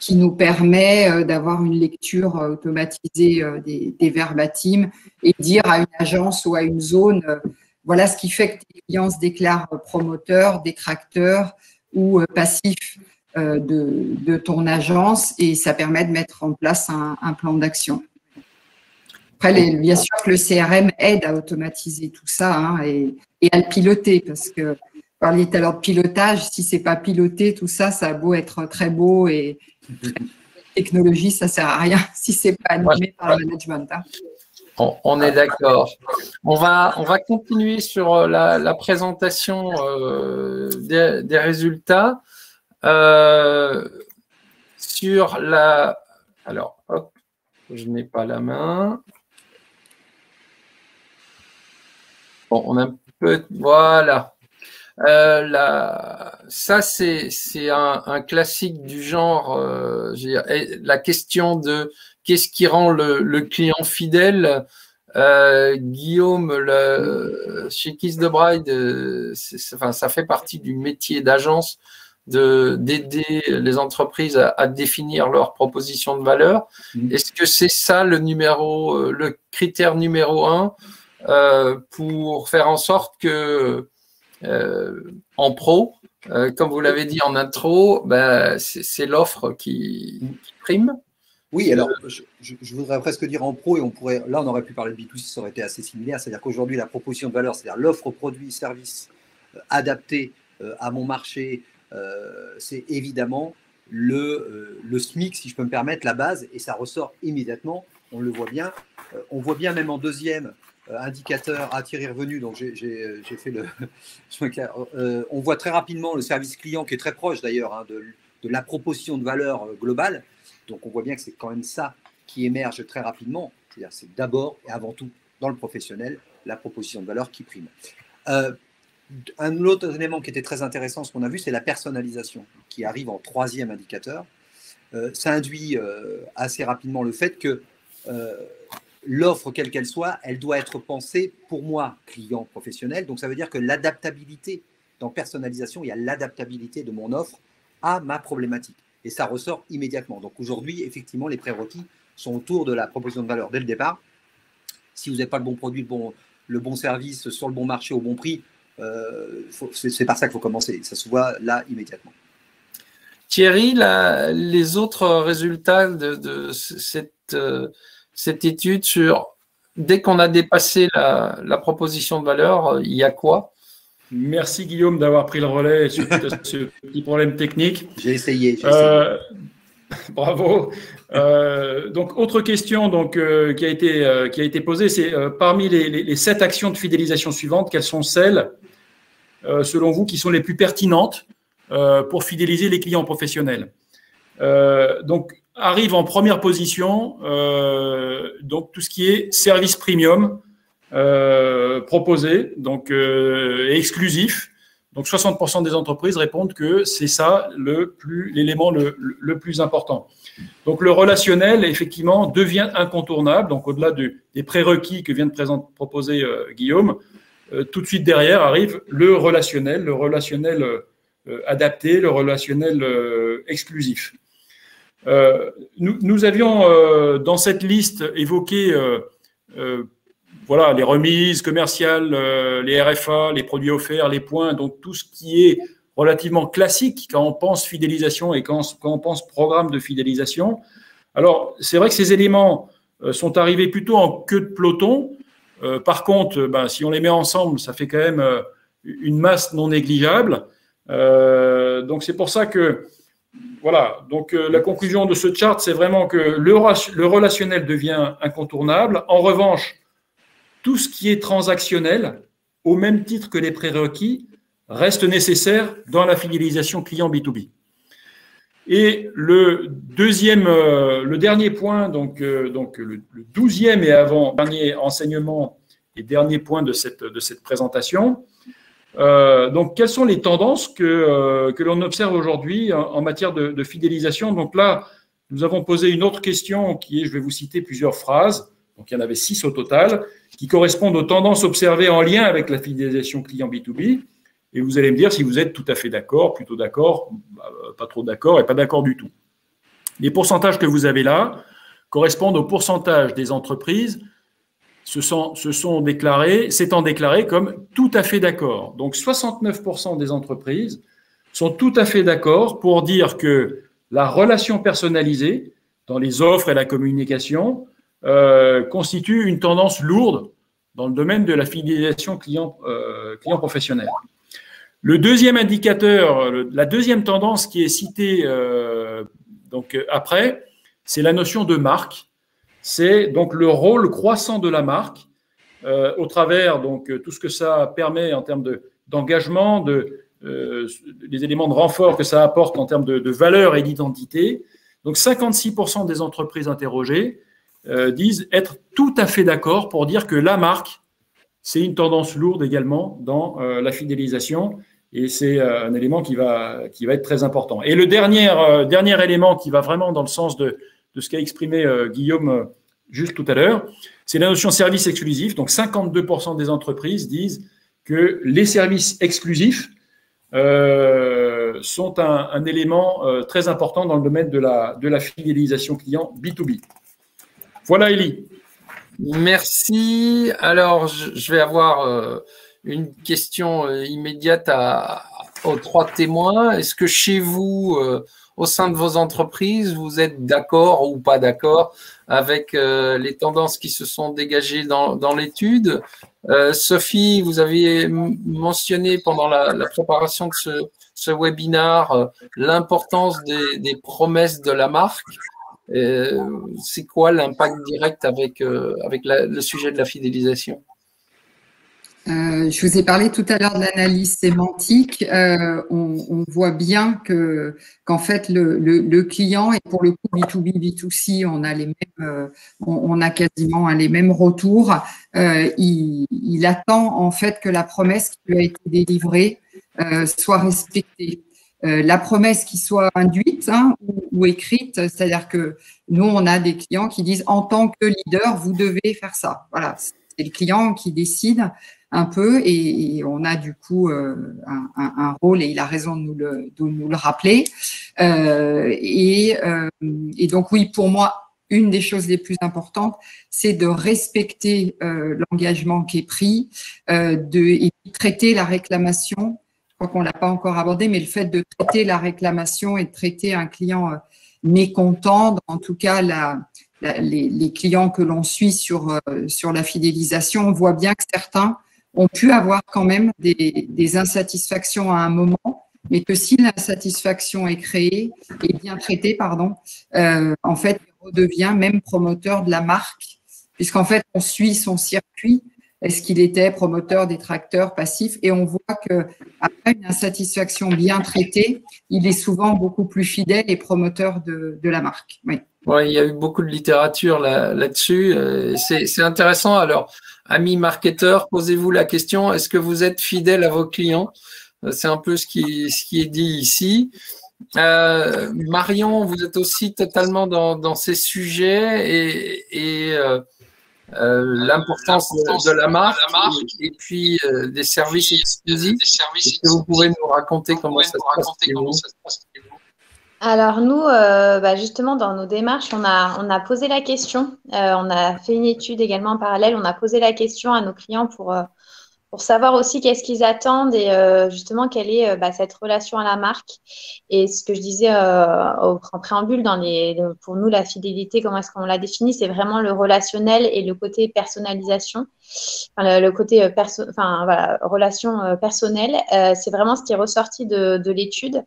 Speaker 4: qui nous permet d'avoir une lecture automatisée des verbatims et dire à une agence ou à une zone, voilà ce qui fait que tes clients se déclarent promoteurs, détracteurs ou passifs de ton agence, et ça permet de mettre en place un plan d'action. Après, bien sûr que le CRM aide à automatiser tout ça et à le piloter, parce que vous parliez tout à l'heure de pilotage, si c'est pas piloté, tout ça, ça a beau être très beau et technologie, ça sert à rien si c'est pas animé par le management.
Speaker 1: On est d'accord. On va continuer sur la présentation des résultats. Sur la… Alors, hop, je n'ai pas la main. Bon, on a un peu… Voilà. Ça, c'est un classique du genre, la question de qu'est-ce qui rend le client fidèle. Guillaume, chez Kiss the Bride, ça fait partie du métier d'agence d'aider les entreprises à définir leur proposition de valeur. Est-ce que c'est ça le critère numéro 1 pour faire en sorte que en pro, comme vous l'avez dit en intro, c'est l'offre qui prime?
Speaker 2: Oui, alors je voudrais presque dire en pro, et là on aurait pu parler de B2C, ça aurait été assez similaire, c'est-à-dire qu'aujourd'hui la proposition de valeur, c'est-à-dire l'offre produit, service adapté à mon marché, c'est évidemment le SMIC, si je peux me permettre, la base, et ça ressort immédiatement, on le voit bien. On voit bien même en deuxième indicateur attirer revenu, donc j'ai fait le… on voit très rapidement le service client qui est très proche d'ailleurs de la proposition de valeur globale. Donc, on voit bien que c'est quand même ça qui émerge très rapidement. C'est-à-dire, c'est d'abord et avant tout, dans le professionnel, la proposition de valeur qui prime. Un autre élément qui était très intéressant, ce qu'on a vu, c'est la personnalisation qui arrive en troisième indicateur. Ça induit assez rapidement le fait que l'offre, quelle qu'elle soit, elle doit être pensée pour moi, client professionnel. Donc, ça veut dire que l'adaptabilité, dans personnalisation, il y a l'adaptabilité de mon offre à ma problématique. Et ça ressort immédiatement. Donc aujourd'hui, effectivement, les prérequis sont autour de la proposition de valeur dès le départ. Si vous n'avez pas le bon produit, le bon service sur le bon marché au bon prix, c'est par ça qu'il faut commencer. Ça se voit là immédiatement.
Speaker 1: Thierry, les autres résultats de cette étude sur dès qu'on a dépassé la proposition de valeur, il y a quoi?
Speaker 6: Merci Guillaume d'avoir pris le relais sur ce petit problème technique.
Speaker 2: J'ai essayé.
Speaker 6: Bravo. Donc, autre question qui a été posée, c'est parmi les 7 actions de fidélisation suivantes, quelles sont celles, selon vous, qui sont les plus pertinentes pour fidéliser les clients professionnels? Donc, arrive en première position donc tout ce qui est service premium proposé, donc exclusif. Donc 60% des entreprises répondent que c'est ça l'élément le plus important. Donc le relationnel, effectivement, devient incontournable. Donc au-delà des prérequis que vient de proposer Guillaume, tout de suite derrière arrive le relationnel adapté, le relationnel exclusif. Nous avions dans cette liste évoqué voilà, les remises commerciales, les RFA, les produits offerts, les points, donc tout ce qui est relativement classique quand on pense fidélisation et quand on pense programme de fidélisation. Alors, c'est vrai que ces éléments sont arrivés plutôt en queue de peloton. Par contre, si on les met ensemble, ça fait quand même une masse non négligeable. Donc, c'est pour ça que voilà, donc la conclusion de ce chart, c'est vraiment que le relationnel devient incontournable. En revanche, tout ce qui est transactionnel, au même titre que les prérequis, reste nécessaire dans la fidélisation client B2B. Et le dernier point, donc le 12e et avant-dernier enseignement et dernier point de cette présentation, donc, quelles sont les tendances que l'on observe aujourd'hui en matière de fidélisation? Donc là, nous avons posé une autre question qui est, je vais vous citer plusieurs phrases, donc il y en avait 6 au total, qui correspondent aux tendances observées en lien avec la fidélisation client B2B. Et vous allez me dire si vous êtes tout à fait d'accord, plutôt d'accord, pas trop d'accord et pas d'accord du tout. Les pourcentages que vous avez là correspondent au pourcentage des entreprises s'étant déclarés comme tout à fait d'accord. Donc, 69% des entreprises sont tout à fait d'accord pour dire que la relation personnalisée dans les offres et la communication constitue une tendance lourde dans le domaine de la fidélisation client professionnel. Le deuxième indicateur, la deuxième tendance qui est citée après, c'est la notion de marque. C'est donc le rôle croissant de la marque au travers donc tout ce que ça permet en termes d'engagement, les éléments de renfort que ça apporte en termes de valeur et d'identité. Donc 56% des entreprises interrogées disent être tout à fait d'accord pour dire que la marque, c'est une tendance lourde également dans la fidélisation et c'est un élément qui va être très important. Et le dernier élément qui va vraiment dans le sens de ce qu'a exprimé Guillaume juste tout à l'heure, c'est la notion de service exclusif. Donc, 52% des entreprises disent que les services exclusifs sont un élément très important dans le domaine de la fidélisation client B2B. Voilà, Élie.
Speaker 1: Merci. Alors, je vais avoir une question immédiate aux 3 témoins. Est-ce que chez vous, au sein de vos entreprises, vous êtes d'accord ou pas d'accord avec les tendances qui se sont dégagées dans l'étude? Sophie, vous avez mentionné pendant la préparation de ce webinaire l'importance des promesses de la marque. C'est quoi l'impact direct avec le sujet de la fidélisation?
Speaker 4: Je vous ai parlé tout à l'heure de l'analyse sémantique. On voit bien qu'en fait le client, et pour le coup B2B, B2C, on a quasiment les mêmes retours. Il attend en fait que la promesse qui lui a été délivrée soit respectée. La promesse qui soit induite ou écrite, c'est-à-dire que nous, on a des clients qui disent en tant que leader, vous devez faire ça. Voilà, c'est le client qui décide un peu et on a du coup un rôle et il a raison de nous le rappeler. Et donc oui, pour moi, une des choses les plus importantes, c'est de respecter l'engagement qui est pris, et de traiter la réclamation. Je crois qu'on l'a pas encore abordé, mais le fait de traiter la réclamation et de traiter un client mécontent, en tout cas les clients que l'on suit sur la fidélisation, on voit bien que certains ont pu avoir quand même des insatisfactions à un moment, mais que si l'insatisfaction est créée et bien traitée, en fait, il redevient même promoteur de la marque, puisqu'en fait, on suit son circuit. Est-ce qu'il était promoteur, détracteur, passif? Et on voit qu'après une insatisfaction bien traitée, il est souvent beaucoup plus fidèle et promoteur de la marque. Oui.
Speaker 1: Ouais, il y a eu beaucoup de littérature là-dessus. C'est intéressant. Alors, amis marketeurs, posez-vous la question, est-ce que vous êtes fidèle à vos clients? C'est un peu ce qui est dit ici. Marion, vous êtes aussi totalement dans ces sujets et l'importance de la marque et puis des services exclusifs. Est-ce que vous pouvez nous raconter comment ça se passe?
Speaker 3: Alors nous, justement, dans nos démarches, on a posé la question. On a fait une étude également en parallèle. On a posé la question à nos clients pour savoir aussi qu'est-ce qu'ils attendent et justement quelle est cette relation à la marque. Et ce que je disais en préambule, pour nous, la fidélité, comment est-ce qu'on l'a définit, c'est vraiment le relationnel et le côté personnalisation, enfin, le côté relation personnelle. C'est vraiment ce qui est ressorti de l'étude.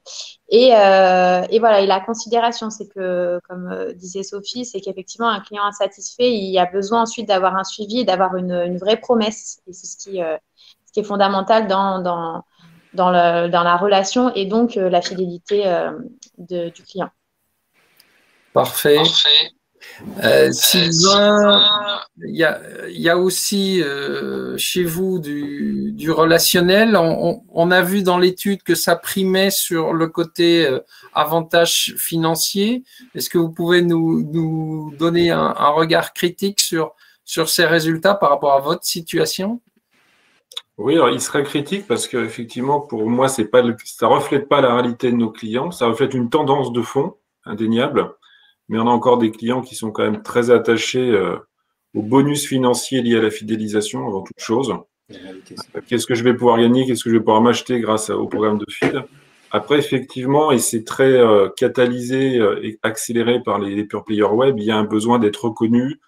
Speaker 3: Et voilà, et la considération, c'est que, comme disait Sophie, c'est qu'effectivement, un client insatisfait, il a besoin ensuite d'avoir un suivi, d'avoir une vraie promesse. Et c'est ce qui est fondamental dans la relation et donc la fidélité du client.
Speaker 1: Parfait. Sylvain, il y a aussi chez vous du relationnel. On a vu dans l'étude que ça primait sur le côté avantage financier. Est-ce que vous pouvez nous donner un regard critique sur ces résultats par rapport à votre situation?
Speaker 5: Oui, alors il serait critique parce qu'effectivement, pour moi, ça ne reflète pas la réalité de nos clients, ça reflète une tendance de fond, indéniable, mais on a encore des clients qui sont quand même très attachés au bonus financier lié à la fidélisation avant toute chose. Qu'est-ce que je vais pouvoir gagner, qu'est-ce que je vais pouvoir m'acheter grâce au programme de feed. Après, effectivement, et c'est très catalysé et accéléré par les pure players web, il y a un besoin d'être reconnu,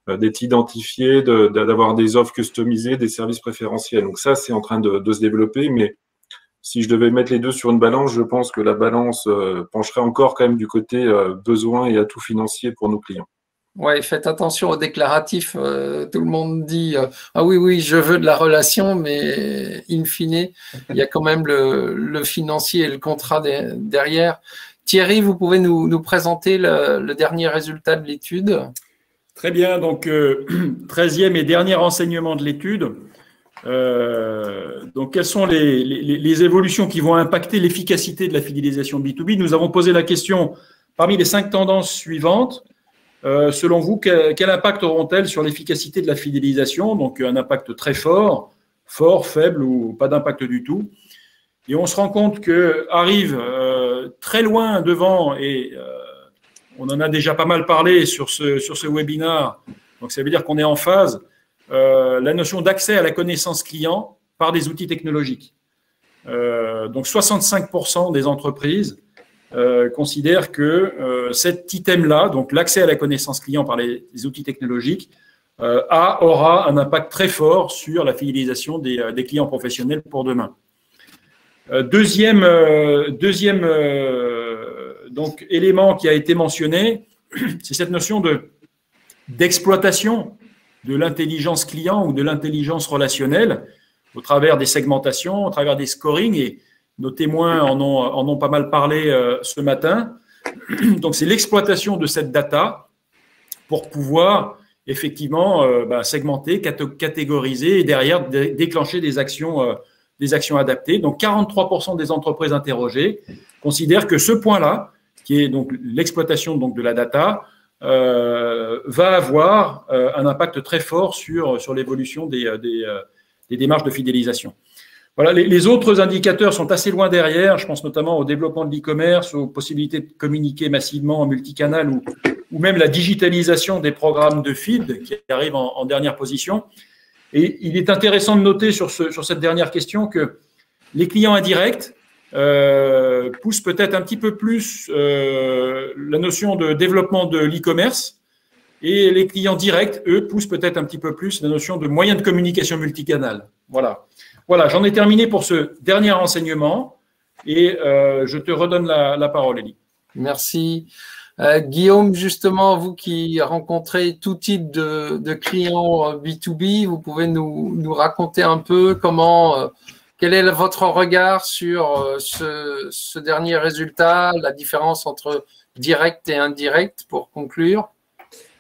Speaker 5: d'être identifié, d'avoir des offres customisées, des services préférentiels. Donc ça, c'est en train de se développer, mais si je devais mettre les deux sur une balance, je pense que la balance pencherait encore quand même du côté besoin et atout financier pour nos clients.
Speaker 1: Oui, faites attention aux déclaratifs. Tout le monde dit ah oui, je veux de la relation, mais in fine, il y a quand même le financier et le contrat derrière. Thierry, vous pouvez nous présenter le dernier résultat de l'étude?
Speaker 6: Très bien, donc 13e et dernier enseignement de l'étude. Donc, quelles sont les évolutions qui vont impacter l'efficacité de la fidélisation B2B? Nous avons posé la question parmi les 5 tendances suivantes. Selon vous, quel impact auront-elles sur l'efficacité de la fidélisation? Donc, un impact très fort, faible ou pas d'impact du tout. Et on se rend compte qu'arrive très loin devant, et on en a déjà pas mal parlé sur ce webinaire, donc ça veut dire qu'on est en phase, la notion d'accès à la connaissance client par des outils technologiques. Donc 65% des entreprises considèrent que cet item-là, donc l'accès à la connaissance client par les outils technologiques, aura un impact très fort sur la fidélisation des clients professionnels pour demain. Deuxième donc, élément qui a été mentionné, c'est cette notion d'exploitation de l'intelligence client ou de l'intelligence relationnelle au travers des segmentations, au travers des scorings, et nos témoins en ont pas mal parlé ce matin. Donc, c'est l'exploitation de cette data pour pouvoir effectivement segmenter, catégoriser et derrière déclencher des actions adaptées. Donc, 43% des entreprises interrogées considèrent que ce point-là, qui est donc l'exploitation de la data, va avoir un impact très fort sur l'évolution des démarches de fidélisation. Voilà, les autres indicateurs sont assez loin derrière. Je pense notamment au développement de l'e-commerce, aux possibilités de communiquer massivement en multicanal ou même la digitalisation des programmes de feed qui arrivent en dernière position. Et il est intéressant de noter sur cette dernière question que les clients indirects poussent peut-être un petit peu plus la notion de développement de l'e-commerce, et les clients directs, eux, poussent peut-être un petit peu plus la notion de moyens de communication multicanal. Voilà, j'en ai terminé pour ce dernier enseignement et je te redonne la parole, Élie.
Speaker 1: Merci. Guillaume, justement, vous qui rencontrez tout type de clients B2B, vous pouvez nous raconter un peu quel est votre regard sur ce dernier résultat, la différence entre direct et indirect, pour conclure?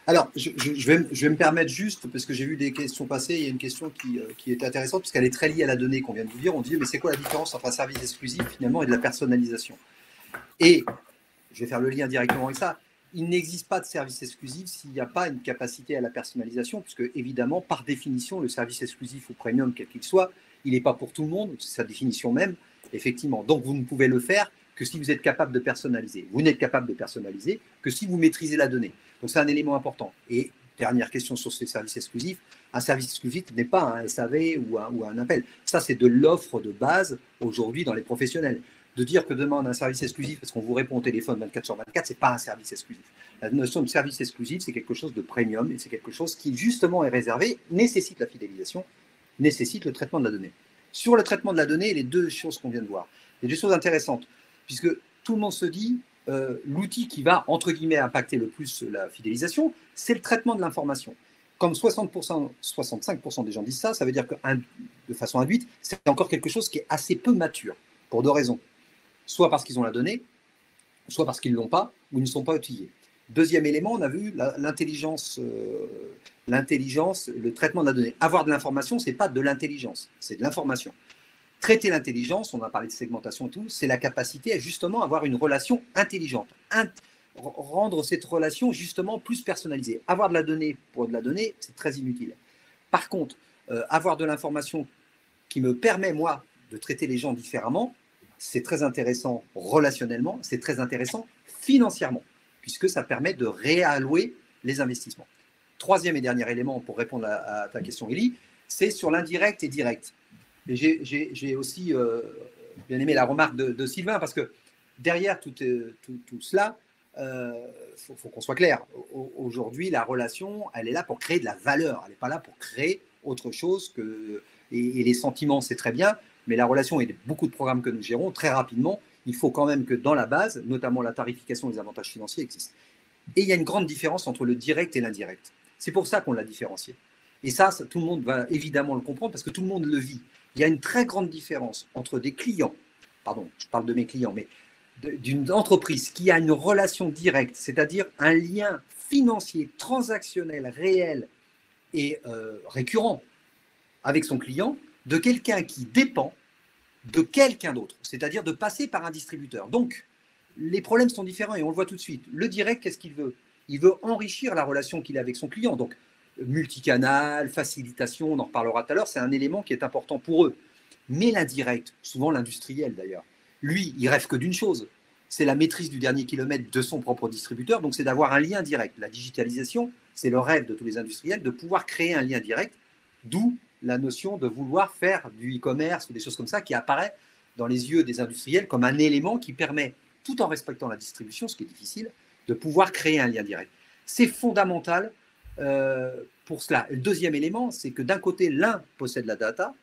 Speaker 2: Alors, je vais me permettre juste, parce que j'ai vu des questions passer, il y a une question qui est intéressante, parce qu'elle est très liée à la donnée qu'on vient de vous dire. On dit, mais c'est quoi la différence entre un service exclusif, finalement, et de la personnalisation? Et, je vais faire le lien directement avec ça, il n'existe pas de service exclusif s'il n'y a pas une capacité à la personnalisation, puisque, évidemment, par définition, le service exclusif ou premium, quel qu'il soit, il n'est pas pour tout le monde, c'est sa définition même, effectivement. Donc, vous ne pouvez le faire que si vous êtes capable de personnaliser. Vous n'êtes capable de personnaliser que si vous maîtrisez la donnée. Donc, c'est un élément important. Et dernière question sur ces services exclusifs, un service exclusif n'est pas un SAV ou un appel. Ça, c'est de l'offre de base aujourd'hui dans les professionnels. De dire que demain on a un service exclusif parce qu'on vous répond au téléphone 24/24, ce n'est pas un service exclusif. La notion de service exclusif, c'est quelque chose de premium et c'est quelque chose qui justement est réservé, nécessite la fidélisation, nécessite le traitement de la donnée. Sur le traitement de la donnée, les deux choses qu'on vient de voir, il y a des choses intéressantes, puisque tout le monde se dit l'outil qui va, entre guillemets, impacter le plus la fidélisation, c'est le traitement de l'information. Comme 60%, 65% des gens disent ça, ça veut dire que de façon induite, c'est encore quelque chose qui est assez peu mature, pour deux raisons. Soit parce qu'ils ont la donnée, soit parce qu'ils ne l'ont pas, ou ils ne sont pas outillés. Deuxième élément, on a vu l'intelligence, le traitement de la donnée. Avoir de l'information, ce n'est pas de l'intelligence, c'est de l'information. Traiter l'intelligence, on a parlé de segmentation et tout, c'est la capacité à justement avoir une relation intelligente, rendre cette relation justement plus personnalisée. Avoir de la donnée pour de la donnée, c'est très inutile. Par contre, avoir de l'information qui me permet, moi, de traiter les gens différemment, c'est très intéressant relationnellement, c'est très intéressant financièrement, puisque ça permet de réallouer les investissements. Troisième et dernier élément pour répondre à ta question, Élie, c'est sur l'indirect et direct. J'ai aussi bien aimé la remarque de Sylvain, parce que derrière tout cela, faut qu'on soit clair. Aujourd'hui, la relation, elle est là pour créer de la valeur. Elle n'est pas là pour créer autre chose que… Et les sentiments, c'est très bien, mais la relation et beaucoup de programmes que nous gérons, très rapidement, il faut quand même que dans la base, notamment la tarification et les avantages financiers existent. Et il y a une grande différence entre le direct et l'indirect. C'est pour ça qu'on l'a différencié. Et ça, tout le monde va évidemment le comprendre parce que tout le monde le vit. Il y a une très grande différence entre des clients, pardon, je parle de mes clients, mais d'une entreprise qui a une relation directe, c'est-à-dire un lien financier, transactionnel, réel et récurrent avec son client, de quelqu'un qui dépend de quelqu'un d'autre, c'est-à-dire de passer par un distributeur. Donc, les problèmes sont différents et on le voit tout de suite. Le direct, qu'est-ce qu'il veut? Il veut enrichir la relation qu'il a avec son client. Donc, multicanal, facilitation, on en reparlera tout à l'heure, c'est un élément qui est important pour eux. Mais l'indirect, souvent l'industriel d'ailleurs, lui, il rêve que d'une chose, c'est la maîtrise du dernier kilomètre de son propre distributeur, donc c'est d'avoir un lien direct. La digitalisation, c'est le rêve de tous les industriels, de pouvoir créer un lien direct, d'où la notion de vouloir faire du e-commerce ou des choses comme ça qui apparaît dans les yeux des industriels comme un élément qui permet, tout en respectant la distribution, ce qui est difficile, de pouvoir créer un lien direct. C'est fondamental pour cela. Et le deuxième élément, c'est que d'un côté, l'un possède la data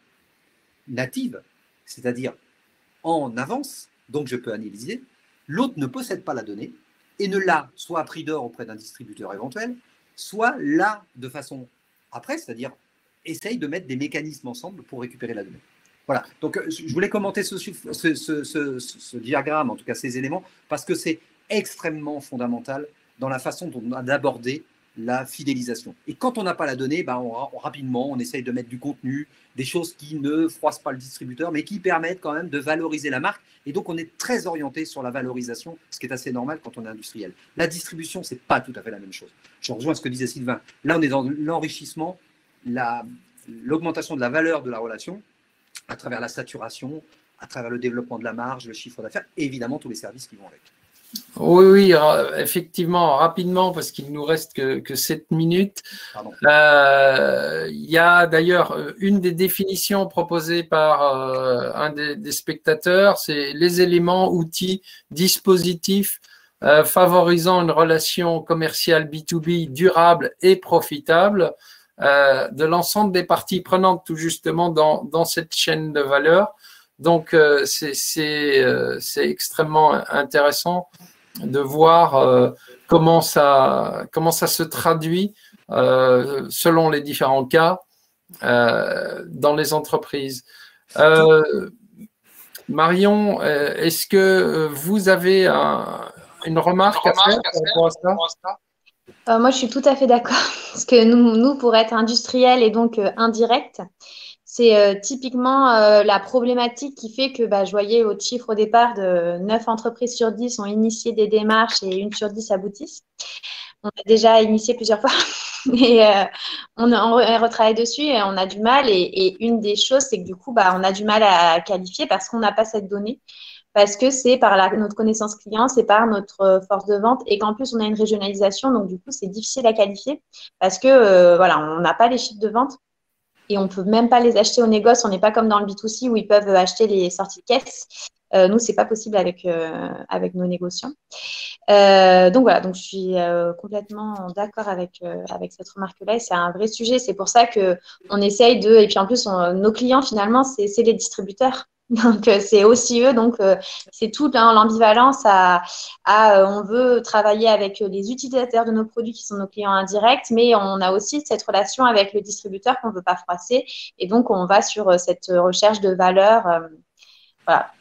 Speaker 2: native, c'est-à-dire en avance, donc je peux analyser, l'autre ne possède pas la donnée et ne l'a soit à prix d'or auprès d'un distributeur éventuel, soit là de façon après, c'est-à-dire essaye de mettre des mécanismes ensemble pour récupérer la donnée. Voilà, donc je voulais commenter ce diagramme, en tout cas ces éléments, parce que c'est extrêmement fondamental dans la façon dont on a d'aborder la fidélisation. Et quand on n'a pas la donnée, rapidement, on essaye de mettre du contenu, des choses qui ne froissent pas le distributeur, mais qui permettent quand même de valoriser la marque. Et donc, on est très orienté sur la valorisation, ce qui est assez normal quand on est industriel. La distribution, ce n'est pas tout à fait la même chose. Je rejoins ce que disait Sylvain. Là, on est dans l'enrichissement, l'augmentation de la valeur de la relation à travers la saturation, à travers le développement de la marge, le chiffre d'affaires, et évidemment tous les services qui vont avec.
Speaker 1: Oui, effectivement, rapidement, parce qu'il nous reste que 7 minutes. Il y a d'ailleurs une des définitions proposées par un des spectateurs, c'est les éléments, outils, dispositifs favorisant une relation commerciale B2B durable et profitable de l'ensemble des parties prenantes, tout justement dans cette chaîne de valeur. Donc, c'est extrêmement intéressant de voir comment ça se traduit selon les différents cas dans les entreprises. Marion, est-ce que vous avez une remarque à faire par rapport à ça?
Speaker 3: Moi, je suis tout à fait d'accord. Parce que nous, pour être industriel et donc indirect, c'est typiquement la problématique qui fait que je voyais votre chiffre au départ de 9 entreprises sur 10 ont initié des démarches et 1 sur 10 aboutissent. On a déjà initié plusieurs fois et on retravaille dessus et on a du mal. Et une des choses, c'est que du coup, on a du mal à qualifier parce qu'on n'a pas cette donnée. parce que c'est par notre connaissance client, c'est par notre force de vente et qu'en plus, on a une régionalisation. Donc, du coup, c'est difficile à qualifier parce que, voilà, on n'a pas les chiffres de vente. Et on ne peut même pas les acheter au négoce. On n'est pas comme dans le B2C où ils peuvent acheter les sorties de caisse. Nous, ce n'est pas possible avec nos négociants. Donc voilà, donc je suis complètement d'accord avec cette remarque-là. Et c'est un vrai sujet. C'est pour ça qu'on essaye de… Et puis en plus, nos clients, finalement, c'est les distributeurs. Donc, c'est aussi eux. Donc, c'est toute l'ambivalence on veut travailler avec les utilisateurs de nos produits qui sont nos clients indirects, mais on a aussi cette relation avec le distributeur qu'on ne veut pas froisser. Et donc, on va sur cette recherche de valeur. Voilà.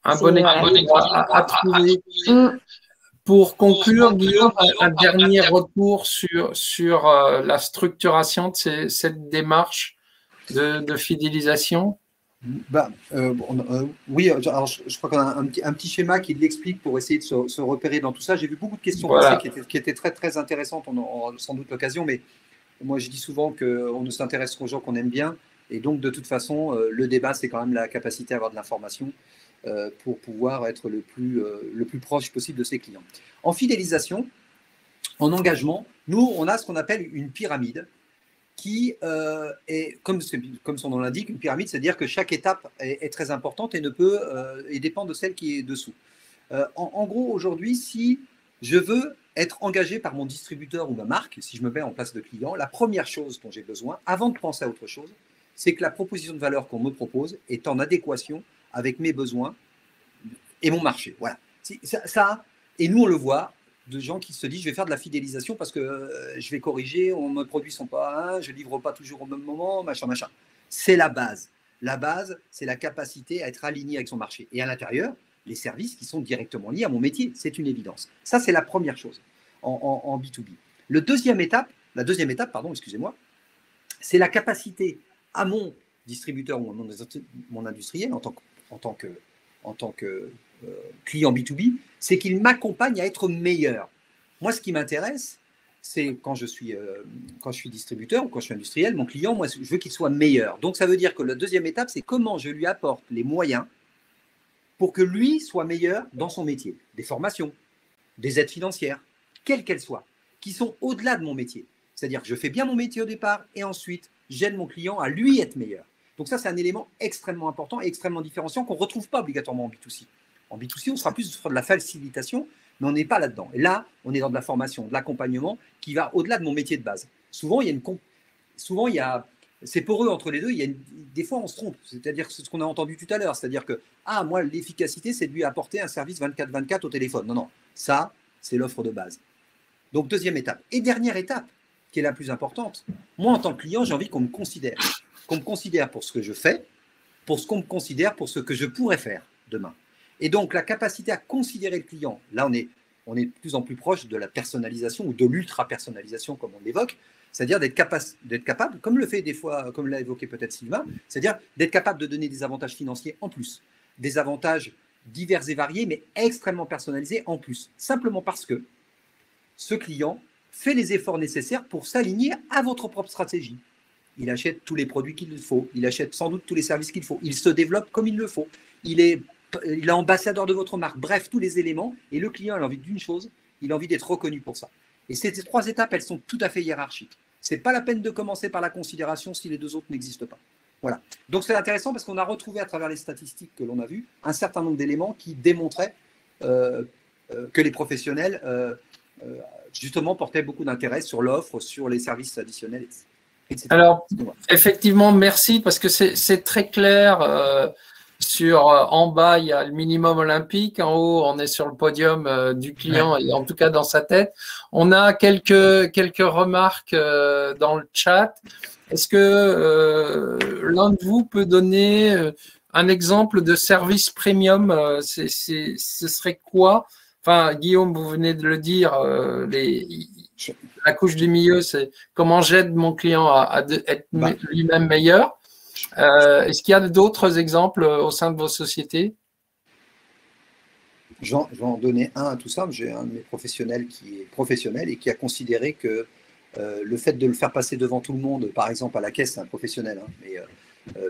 Speaker 1: Un bon équilibre à trouver. Pour conclure, Guillaume, un dernier retour sur la structuration de cette démarche de fidélisation.
Speaker 2: Oui, alors je crois qu'on a un petit schéma qui l'explique pour essayer de se repérer dans tout ça. J'ai vu beaucoup de questions qui étaient très, très intéressantes. On aura sans doute l'occasion, mais moi, je dis souvent qu'on ne s'intéresse qu'aux gens qu'on aime bien. Et donc, de toute façon, le débat, c'est quand même la capacité à avoir de l'information pour pouvoir être le plus proche possible de ses clients. En fidélisation, en engagement, nous, on a ce qu'on appelle une pyramide qui est, comme son nom l'indique, une pyramide, c'est-à-dire que chaque étape est très importante et dépend de celle qui est dessous. En gros, aujourd'hui, si je veux être engagé par mon distributeur ou ma marque, si je me mets en place de client, la première chose dont j'ai besoin, avant de penser à autre chose, c'est que la proposition de valeur qu'on me propose est en adéquation avec mes besoins et mon marché. Voilà. Et nous, on le voit, de gens qui se disent, je vais faire de la fidélisation parce que je vais corriger, mes produits ne sont pas je ne livre pas toujours au même moment, machin. C'est la base. La base, c'est la capacité à être aligné avec son marché. Et à l'intérieur, les services qui sont directement liés à mon métier. C'est une évidence. Ça, c'est la première chose en B2B. La deuxième étape, c'est la capacité à mon distributeur ou à mon industriel en tant que client B2B, c'est qu'il m'accompagne à être meilleur. Moi, ce qui m'intéresse, c'est quand je suis distributeur ou quand je suis industriel, mon client, moi, je veux qu'il soit meilleur. Donc, ça veut dire que la deuxième étape, c'est comment je lui apporte les moyens pour que lui soit meilleur dans son métier. Des formations, des aides financières, quelles qu'elles soient, qui sont au-delà de mon métier. C'est-à-dire que je fais bien mon métier au départ et ensuite, j'aide mon client à lui être meilleur. Donc ça, c'est un élément extrêmement important et extrêmement différenciant qu'on ne retrouve pas obligatoirement en B2C. En B2C, on sera plus sur de la facilitation, mais on n'est pas là-dedans. Et là, on est dans de la formation, de l'accompagnement qui va au-delà de mon métier de base. Souvent, c'est poreux entre les deux. Des fois, on se trompe. C'est-à-dire ce qu'on a entendu tout à l'heure. C'est-à-dire que, moi, l'efficacité, c'est de lui apporter un service 24/24 au téléphone. Non. Ça, c'est l'offre de base. Donc, deuxième étape. Et dernière étape, qui est la plus importante. Moi, en tant que client, j'ai envie qu'on me considère. Qu'on me considère pour ce que je fais, pour ce qu'on me considère pour ce que je pourrais faire demain. Et donc, la capacité à considérer le client, là, on est de plus en plus proche de la personnalisation ou de l'ultra-personnalisation, comme on l'évoque, c'est-à-dire d'être capable, comme le fait des fois, comme l'a évoqué peut-être Sylvain, c'est-à-dire d'être capable de donner des avantages financiers en plus, des avantages divers et variés, mais extrêmement personnalisés en plus, simplement parce que ce client fait les efforts nécessaires pour s'aligner à votre propre stratégie. Il achète tous les produits qu'il faut, il achète sans doute tous les services qu'il faut, il se développe comme il le faut, il est ambassadeur de votre marque, bref, tous les éléments, et le client a envie d'une chose, il a envie d'être reconnu pour ça. Et ces trois étapes, elles sont tout à fait hiérarchiques. Ce n'est pas la peine de commencer par la considération si les deux autres n'existent pas. Voilà. Donc c'est intéressant parce qu'on a retrouvé à travers les statistiques que l'on a vues un certain nombre d'éléments qui démontraient que les professionnels justement portaient beaucoup d'intérêt sur l'offre, sur les services additionnels, etc.
Speaker 1: Alors, effectivement, merci parce que c'est très clair. En bas, il y a le minimum olympique. En haut, on est sur le podium du client, et en tout cas dans sa tête. On a quelques remarques dans le chat. Est-ce que l'un de vous peut donner un exemple de service premium? Ce serait quoi? Enfin, Guillaume, vous venez de le dire, la couche du milieu, c'est comment j'aide mon client à être lui-même meilleur. Est-ce qu'il y a d'autres exemples au sein de vos sociétés?
Speaker 2: Je vais en donner un à tout ça. J'ai un de mes professionnels qui est professionnel et qui a considéré que le fait de le faire passer devant tout le monde, par exemple à la caisse, c'est un professionnel,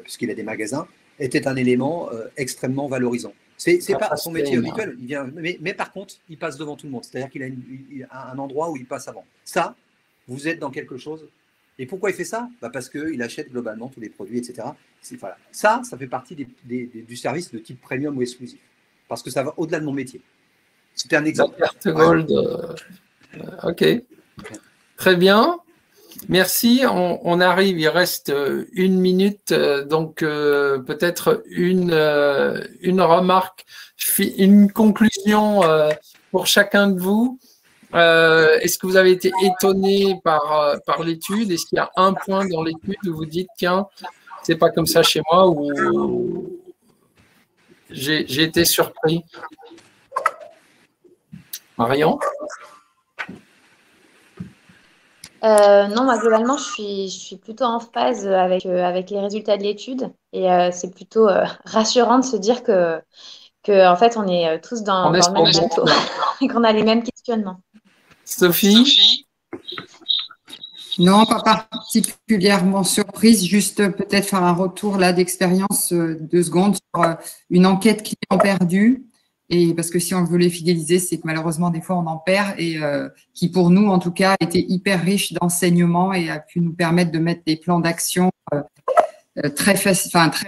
Speaker 2: puisqu'il a des magasins, était un élément extrêmement valorisant. C'est pas son métier habituel. Il vient, mais par contre, il passe devant tout le monde. C'est-à-dire qu'il a un endroit où il passe avant. Ça, vous êtes dans quelque chose. Et pourquoi il fait ça? Parce qu'il achète globalement tous les produits, etc. Voilà. Ça fait partie du service de type premium ou exclusif. Parce que ça va au-delà de mon métier. C'était un exemple.
Speaker 1: La carte Gold. OK. Très bien. Merci. On arrive, il reste 1 minute. Donc, peut-être une remarque, une conclusion pour chacun de vous. Est-ce que vous avez été étonné par l'étude? Est-ce qu'il y a un point dans l'étude où vous dites, tiens, c'est pas comme ça chez moi, ou j'ai été surpris? Marion?
Speaker 3: Non, moi, globalement, je suis plutôt en phase avec les résultats de l'étude. Et c'est plutôt rassurant de se dire que en fait, on est tous dans le même bateau et qu'on a les mêmes questionnements.
Speaker 1: Sophie?
Speaker 4: Non, pas particulièrement surprise, juste peut-être faire un retour là d'expérience 2 secondes sur une enquête client perdue. Et parce que si on veut les fidéliser, c'est que malheureusement, des fois, on en perd et qui, pour nous, en tout cas, a été hyper riche d'enseignements et a pu nous permettre de mettre des plans d'action très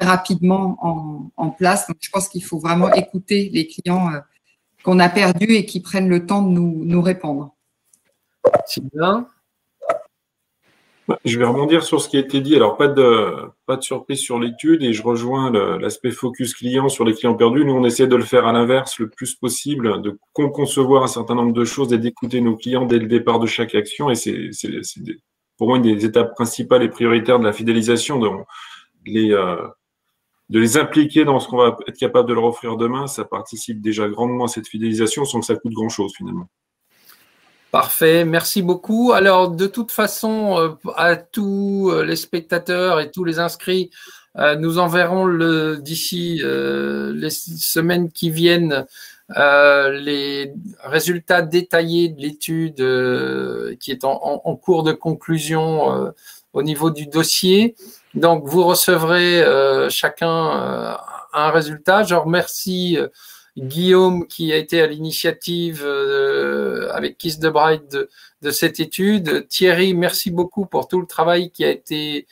Speaker 4: rapidement en place. Donc, je pense qu'il faut vraiment écouter les clients qu'on a perdus et qui prennent le temps de nous répondre.
Speaker 1: Sylvain?
Speaker 5: Je vais rebondir sur ce qui a été dit. Alors, pas de surprise sur l'étude et je rejoins l'aspect focus client sur les clients perdus. Nous, on essaie de le faire à l'inverse le plus possible, de concevoir un certain nombre de choses et d'écouter nos clients dès le départ de chaque action. Et c'est pour moi une des étapes principales et prioritaires de la fidélisation, de les impliquer dans ce qu'on va être capable de leur offrir demain. Ça participe déjà grandement à cette fidélisation sans que ça coûte grand-chose finalement.
Speaker 1: Parfait, merci beaucoup. Alors, de toute façon, à tous les spectateurs et tous les inscrits, nous enverrons d'ici les semaines qui viennent les résultats détaillés de l'étude qui est en cours de conclusion au niveau du dossier. Donc, vous recevrez chacun un résultat. Je remercie Guillaume qui a été à l'initiative avec Kiss the Bride de cette étude. Thierry, merci beaucoup pour tout le travail qui a été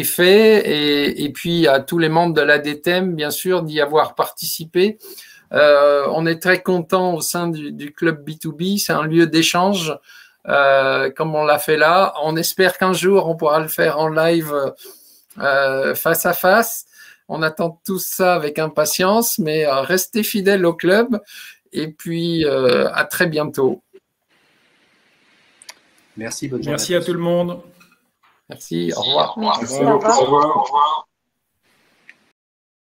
Speaker 1: fait et puis à tous les membres de l'ADTEM, bien sûr, d'y avoir participé. On est très content au sein du club B2B. C'est un lieu d'échange comme on l'a fait là. On espère qu'un jour, on pourra le faire en live face à face. On attend tout ça avec impatience, mais restez fidèles au club et puis à très bientôt.
Speaker 2: Merci, bonne journée.
Speaker 6: Merci à tout le monde.
Speaker 1: Merci, au revoir.
Speaker 3: Merci, au revoir.
Speaker 5: Au revoir.